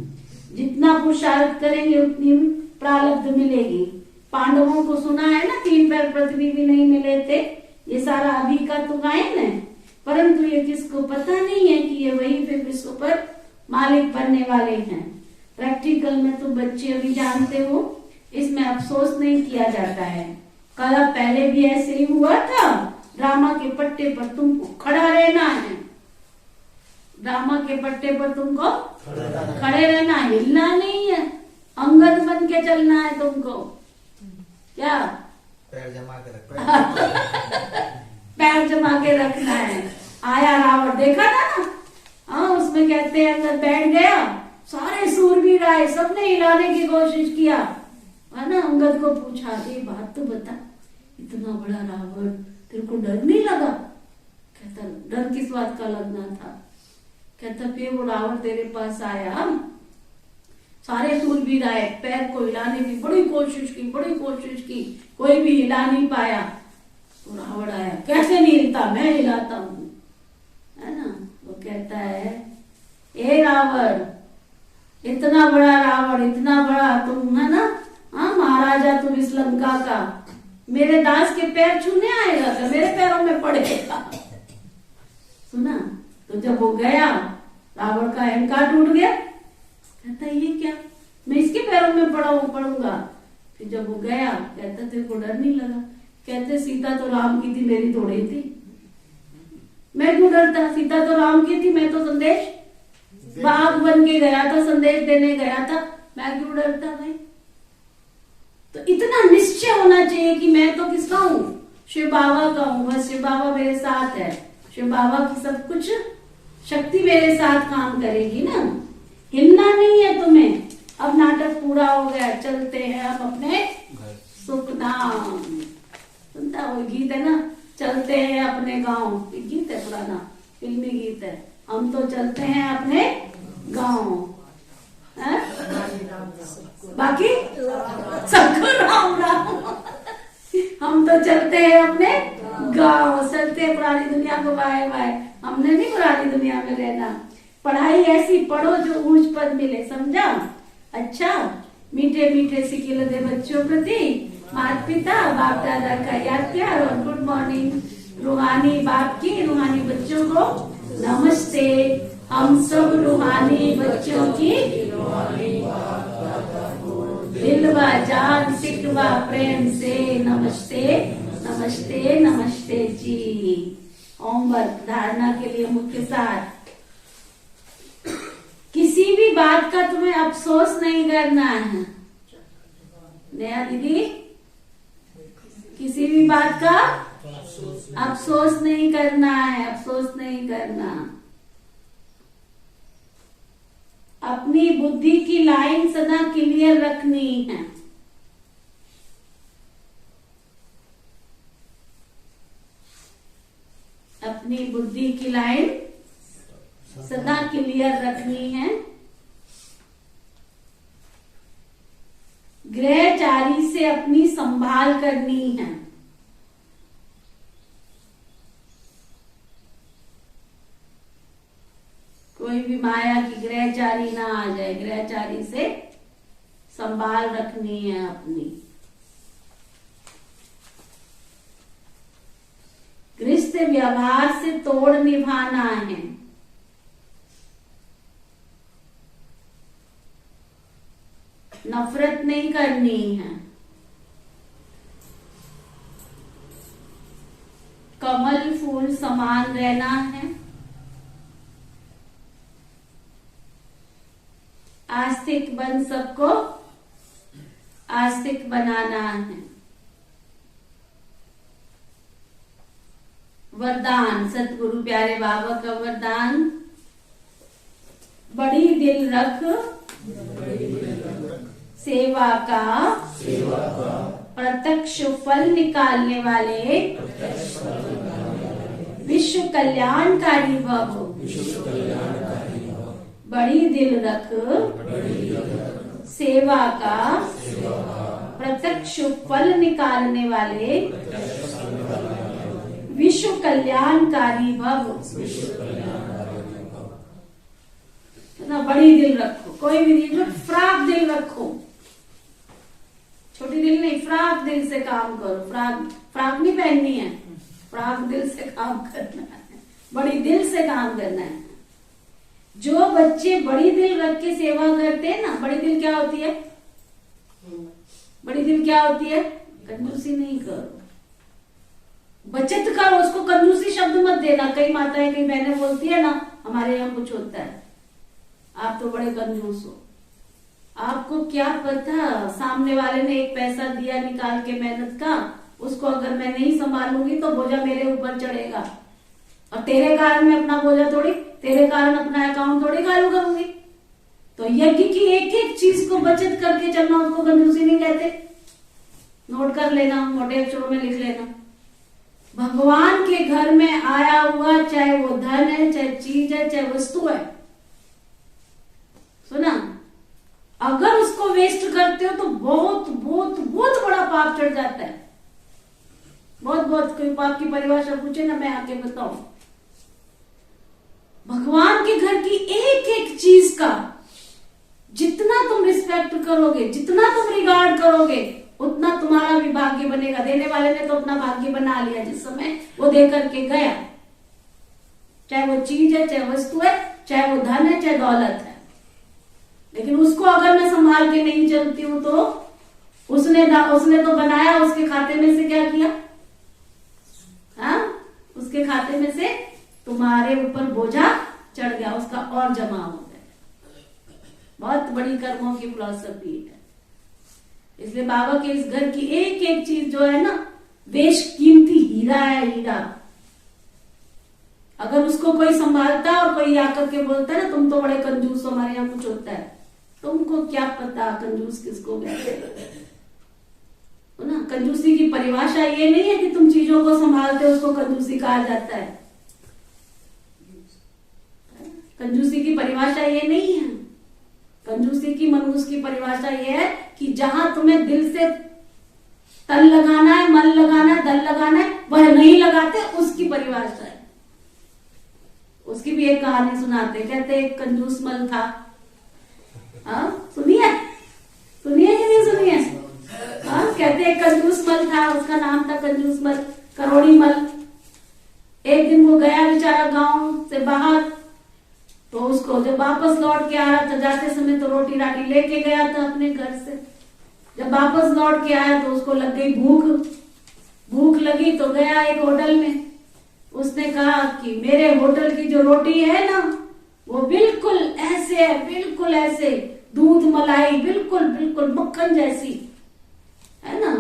जितना पुरुषार्थ करेंगे उतनी प्रारब्ध मिलेगी। पांडवों को सुना है ना, 3 पैर पृथ्वी भी नहीं मिले थे। ये सारा अभी का तो गायन है, परंतु ये किसको पता नहीं है कि ये वही फिर विश्व पर मालिक बनने वाले हैं। प्रैक्टिकल में तो बच्चे अभी जानते हो, इसमें अफसोस नहीं किया जाता है। कल पहले भी ऐसे ही हुआ था। ड्रामा के पट्टे पर तुमको खड़ा रहना है, ड्रामा के पट्टे पर तुमको खड़े रहना, हिलना नहीं है, अंगद बन के चलना है तुमको। क्या पैर जमा के रख, पैर जमा के रखना है। आया रावण, देखा था ना? हाँ, उसमें कहते हैं अंदर बैठ गया, सारे सूरवीर आए, सबने हिलाने की कोशिश किया, है ना? अंगद को पूछा, ये बात तो बता, इतना बड़ा रावण, तेरे को डर नहीं लगा? कहता डर किस बात का लगना था? कहता फिर वो रावण तेरे पास आया, सारे सूरवीर आए, पैर को हिलाने की बड़ी कोशिश की, कोई भी हिला नहीं पाया। तो रावण आया, कैसे नहीं हिलता, मैं हिलाता हूँ, है ना? वो कहता है ए रावण, इतना बड़ा रावण, इतना बड़ा तुम, है ना? हाँ, महाराजा तुम इस लंका का, मेरे दास के पैर छूने आएगा क्या? मेरे पैरों में पड़ेगा। सुना? तो जब वो गया, रावण का अहंकार टूट गया। कहता ये क्या, मैं इसके पैरों में पड़ूंगा। फिर जब वो गया, कहता तेरे को डर नहीं लगा? कहते सीता तो राम की थी, मेरी थोड़ी थी, मैं क्यों डरता? सीता तो राम की थी, मैं तो संदेश बाघ बन के गया था, संदेश देने गया था, मैं क्यों डरता भाई? तो इतना निश्चय होना चाहिए कि मैं तो किसका हूँ? शिव बाबा का हूँ। बस शिव बाबा मेरे साथ है, शिव बाबा की सब कुछ शक्ति मेरे साथ काम करेगी ना। हिलना नहीं है तुम्हें। अब नाटक पूरा हो गया, चलते हैं हम अपने सुख धाम। सुनता वो गीत है ना, चलते हैं अपने गांव, गीत है पुराना, फिल्मी गीत है। हम तो चलते हैं अपने गांव, बाकी सबको राम राम। हम तो चलते हैं अपने गांव, चलते हैं पुरानी दुनिया को बाय बाय। हमने नहीं पुरानी दुनिया में रहना। पढ़ाई ऐसी पढ़ो जो ऊंच पद मिले, समझा? अच्छा, मीठे मीठे सिक्के दे बच्चों प्रति माता पिता बाप दादा का याद प्यार और गुड मॉर्निंग। रूहानी बाप की रूहानी बच्चों को नमस्ते। हम सब रूहानी बच्चों की दिल व जान सिकवा प्रेम से नमस्ते नमस्ते नमस्ते जी। होमवर्क धारणा के लिए मुख्य सार, किसी भी बात का तुम्हें अफसोस नहीं करना है। नया दीदी, किसी भी बात का अफसोस नहीं करना है, अफसोस नहीं करना। अपनी बुद्धि की लाइन सदा क्लियर रखनी है। अपनी बुद्धि की लाइन सदा क्लियर रखनी है। ग्रहचारी से अपनी संभाल करनी है। कोई भी माया की ग्रहचारी ना आ जाए, ग्रहचारी से संभाल रखनी है अपनी। गृहस्थ व्यवहार से तोड़ निभाना है। नफरत नहीं करनी है। कमल फूल समान रहना है। आस्तिक बन सबको आस्तिक बनाना है। वरदान, सतगुरु प्यारे बाबा का वरदान, बड़ी दिल रख सेवा का प्रत्यक्ष फल निकालने वाले विश्व कल्याणकारी भव। बड़ी दिल रख सेवा का प्रत्यक्ष फल निकालने वाले विश्व कल्याणकारी भव। ना बड़ी दिल रखो, कोई भी दिल, फ्राक दिल रखो। छोटी दिल नहीं, फ्राक दिल से काम करो। फ्राक नहीं पहननी है, फ्राक दिल से काम करना है, बड़ी दिल से काम करना है। जो बच्चे बड़ी दिल रख के सेवा करते हैं ना, बड़ी दिल क्या होती है? बड़ी दिल क्या होती है? कंजूसी नहीं करो, बचत करो। उसको कंजूसी शब्द मत देना। कई माताएं, कई बहनें बोलती है ना, हमारे यहाँ कुछ होता है, आप तो बड़े कंजूस हो। आपको क्या पता, सामने वाले ने एक पैसा दिया निकाल के मेहनत का, उसको अगर मैं नहीं संभालूंगी तो बोझा मेरे ऊपर चढ़ेगा, और तेरे कारण मैं अपना बोझा थोड़ी, तेरे कारण अपना अकाउंट थोड़ी खाली करूंगी। तो यज्ञ की एक एक चीज को बचत करके चलना, उसको कंजूसी नहीं कहते। नोट कर लेना, मोटे अक्षरों में लिख लेना। भगवान के घर में आया हुआ, चाहे वो धन है, चाहे चीज है, चाहे वस्तु है, सुना, अगर उसको वेस्ट करते हो तो बहुत बहुत बहुत बड़ा पाप चढ़ जाता है। बहुत बहुत, कोई पाप की परिभाषा पूछे ना, मैं आके बताऊं। भगवान के घर की एक एक चीज का जितना तुम रिस्पेक्ट करोगे, जितना तुम रिगार्ड करोगे, उतना तुम्हारा भी भाग्य बनेगा। देने वाले ने तो अपना भाग्य बना लिया जिस समय वो दे करके गया, चाहे वो चीज है, चाहे वस्तु है, चाहे वो धन है, चाहे दौलत है। लेकिन उसको अगर मैं संभाल के नहीं चलती हूं तो उसने तो बनाया, उसके खाते में से क्या किया? हाँ, उसके खाते में से तुम्हारे ऊपर बोझा चढ़ गया, उसका और जमा हो गया। बहुत बड़ी कर्मों की फिलॉसफी है। इसलिए बाबा के इस घर की एक एक चीज जो है ना, बेशकीमती हीरा है, हीरा। अगर उसको कोई संभालता और कोई आकर के बोलता है ना, तुम तो बड़े कंजूस हो, हमारे यहाँ कुछ होता है, तुमको क्या पता कंजूस किसको कहते हैं ना। कंजूसी की परिभाषा ये नहीं है कि तुम चीजों को संभालते हो उसको कंजूसी कहा जाता है। कंजूसी की परिभाषा ये नहीं है। कंजूसी की, मनहूस की परिभाषा ये है कि जहां तुम्हें दिल से तन लगाना है, मन लगाना है, दल लगाना है, वह नहीं लगाते, उसकी परिभाषा है। उसकी भी एक कहानी सुनाते, कहते एक कंजूस मल था। हाँ, सुनिए कि नहीं सुनिए? हाँ, कहते एक कंजूस मल था, उसका नाम था कंजूस मल, करोड़ी मल। एक दिन वो गया बेचारा गांव से बाहर, तो उसको जब वापस लौट के आ रहा था, जाते समय तो रोटी राटी लेके गया था अपने घर से। जब वापस लौट के आया तो उसको लग गई भूख लगी तो गया एक होटल में। उसने कहा कि मेरे होटल की जो रोटी है ना, वो बिल्कुल ऐसे है, बिल्कुल ऐसे, दूध मलाई, बिल्कुल बिल्कुल मक्खन जैसी है ना।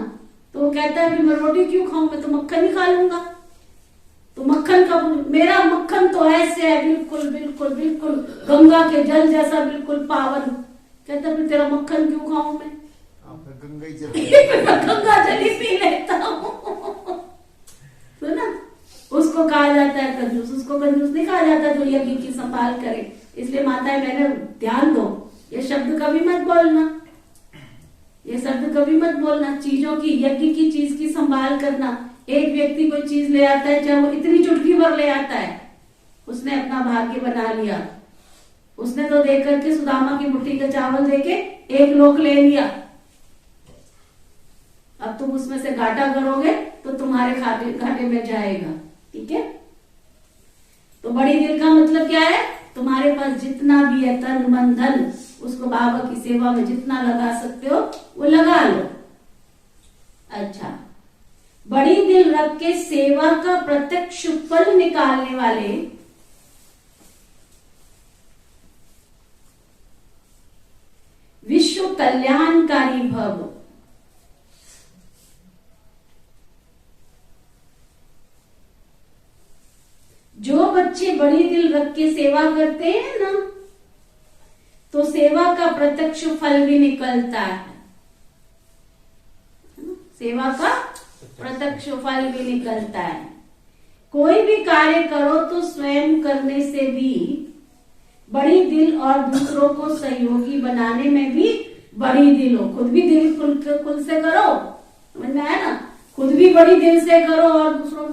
तो वो कहता है भी मैं रोटी क्यों खाऊं, मैं तो मक्खन ही खा लूंगा। तो मक्खन का, मेरा मक्खन तो ऐसे है बिल्कुल बिल्कुल बिल्कुल गंगा के जल जैसा बिल्कुल पावन। कहता है तेरा मक्खन क्यों खाऊं मैं, गंगा ही चल गंगा जल ही पी लेता हूँ। तो ना उसको कहा जाता है कंजूस, उसको कंजूस नहीं कहा जाता जो यज्ञ की संभाल करे। इसलिए माताएं बहने ध्यान दो, ये शब्द कभी मत बोलना, ये शब्द कभी मत बोलना। चीजों की, यज्ञ की चीज की संभाल करना। एक व्यक्ति कोई चीज ले आता है, चाहे वो इतनी चुटकी भर ले आता है, उसने अपना भाग्य बना लिया। उसने तो देख करके सुदामा की मुट्ठी का चावल देके 1 लोक ले लिया। अब तुम उसमें से घाटा करोगे तो तुम्हारे घाटे में जाएगा। ठीक है, तो बड़ी दिल का मतलब क्या है, तुम्हारे पास जितना भी है तन मन धन, उसको बाबा की सेवा में जितना लगा सकते हो वो लगा लो। अच्छा, बड़ी दिल रख के सेवा का प्रत्यक्ष फल निकालने वाले विश्व कल्याणकारी भव। जो बच्चे बड़ी दिल रख के सेवा करते हैं ना, तो सेवा का प्रत्यक्ष फल भी निकलता है। सेवा का प्रत्यक्ष फल भी निकलता है। कोई भी कार्य करो तो स्वयं करने से भी बड़ी दिल और दूसरों को सहयोगी बनाने में भी बड़ी दिल हो। खुद भी दिल खुल से करो, समझ में आया ना, खुद भी बड़ी दिल से करो और दूसरों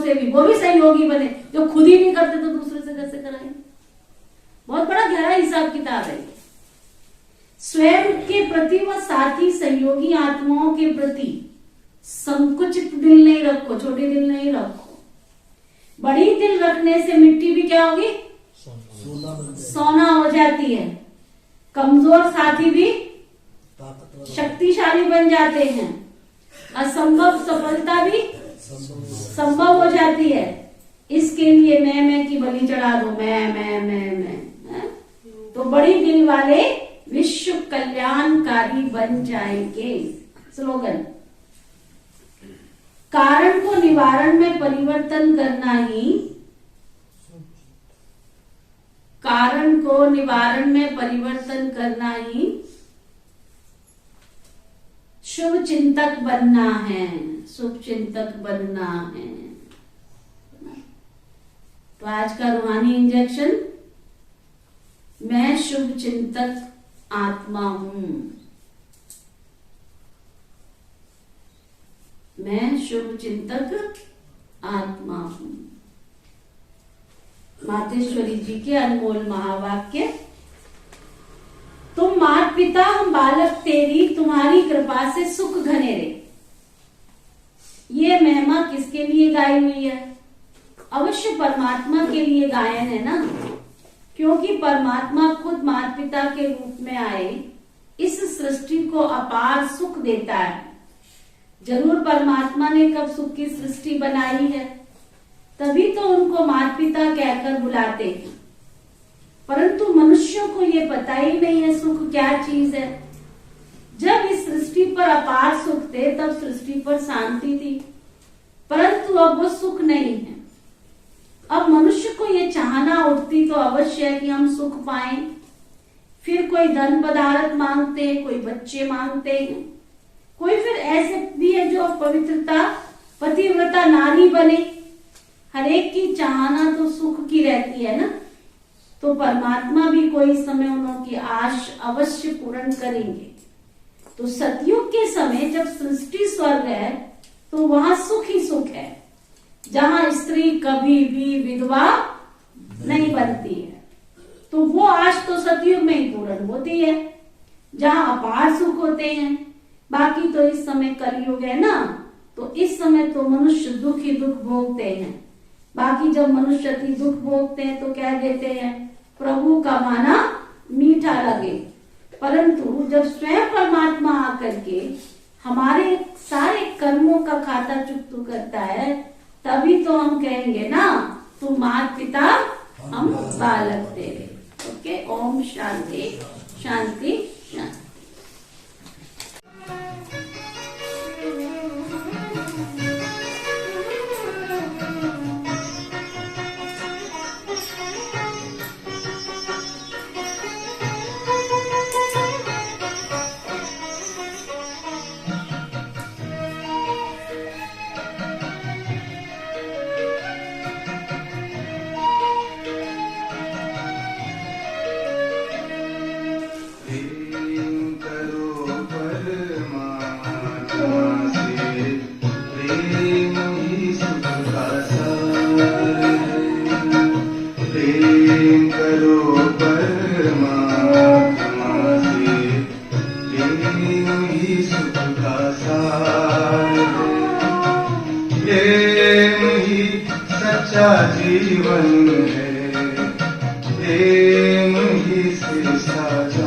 से भी, वो भी सहयोगी बने। जो खुद ही नहीं करते तो दूसरे से कैसे कराएंगे। बहुत बड़ा गहरा हिसाब किताब है। स्वयं के प्रति व साथी सहयोगी आत्माओं के प्रति संकुचित दिल नहीं रखो, छोटी दिल नहीं रखो। बड़ी दिल रखने से मिट्टी भी क्या होगी, सोना हो जाती है। कमजोर साथी भी शक्तिशाली बन जाते हैं। असंभव सफलता भी संभव हो जाती है। इसके लिए मैं की बलि चढ़ा दो, मैं तो बड़ी दिल वाले विश्व कल्याणकारी बन जाएंगे। स्लोगन, कारण को निवारण में परिवर्तन करना ही, कारण को निवारण में परिवर्तन करना ही शुभ चिंतक बनना है, शुभ चिंतक बनना है। तो आज का रूहानी इंजेक्शन, मैं शुभ चिंतक आत्मा हूं, मैं शुभ चिंतक आत्मा हूं। मातेश्वरी जी के अनमोल महावाक्य, तुम मात पिता हम बालक तेरी, तुम्हारी कृपा से सुख घनेरे। ये महिमा किसके लिए गाई हुई है? अवश्य परमात्मा के लिए गायन है ना, क्योंकि परमात्मा खुद माता पिता के रूप में आए इस सृष्टि को अपार सुख देता है। जरूर परमात्मा ने कब सुख की सृष्टि बनाई है, तभी तो उनको माता पिता कहकर बुलाते हैं। परंतु मनुष्यों को ये पता ही नहीं है सुख क्या चीज है। जब इस सृष्टि पर अपार सुख थे तब सृष्टि पर शांति थी, परंतु अब वो सुख नहीं है। अब मनुष्य को ये चाहना उठती तो अवश्य है कि हम सुख पाएं। फिर कोई धन पदार्थ मांगते हैं, कोई बच्चे मांगते हैं, कोई फिर ऐसे भी है जो पवित्रता पतिव्रता नारी बने। हर एक की चाहना तो सुख की रहती है ना। तो परमात्मा भी कोई समय उनकी आश अवश्य पूर्ण करेंगे। तो सतयुग के समय जब सृष्टि स्वर्ग है तो वहां सुख ही सुख है, जहां स्त्री कभी भी विधवा नहीं बनती है। तो वो आश तो सतयुग में ही पूर्ण होती है, जहां अपार सुख होते हैं। बाकी तो इस समय कलयुग है ना, तो इस समय तो मनुष्य दुख ही दुख भोगते हैं। बाकी जब मनुष्य अति दुख भोगते हैं तो कह देते हैं प्रभु का माना मीठा लगे। परंतु जब स्वयं परमात्मा आकर के हमारे सारे कर्मों का खाता चुकता करता है, तभी तो हम कहेंगे ना तुम माता पिता हम बालक तेरे। ओके, ओम शांति शांति शांति। करो परमात्मा से, प्रेम ही सुख का सार है। प्रेम ही सच्चा जीवन है, प्रेम ही से साझा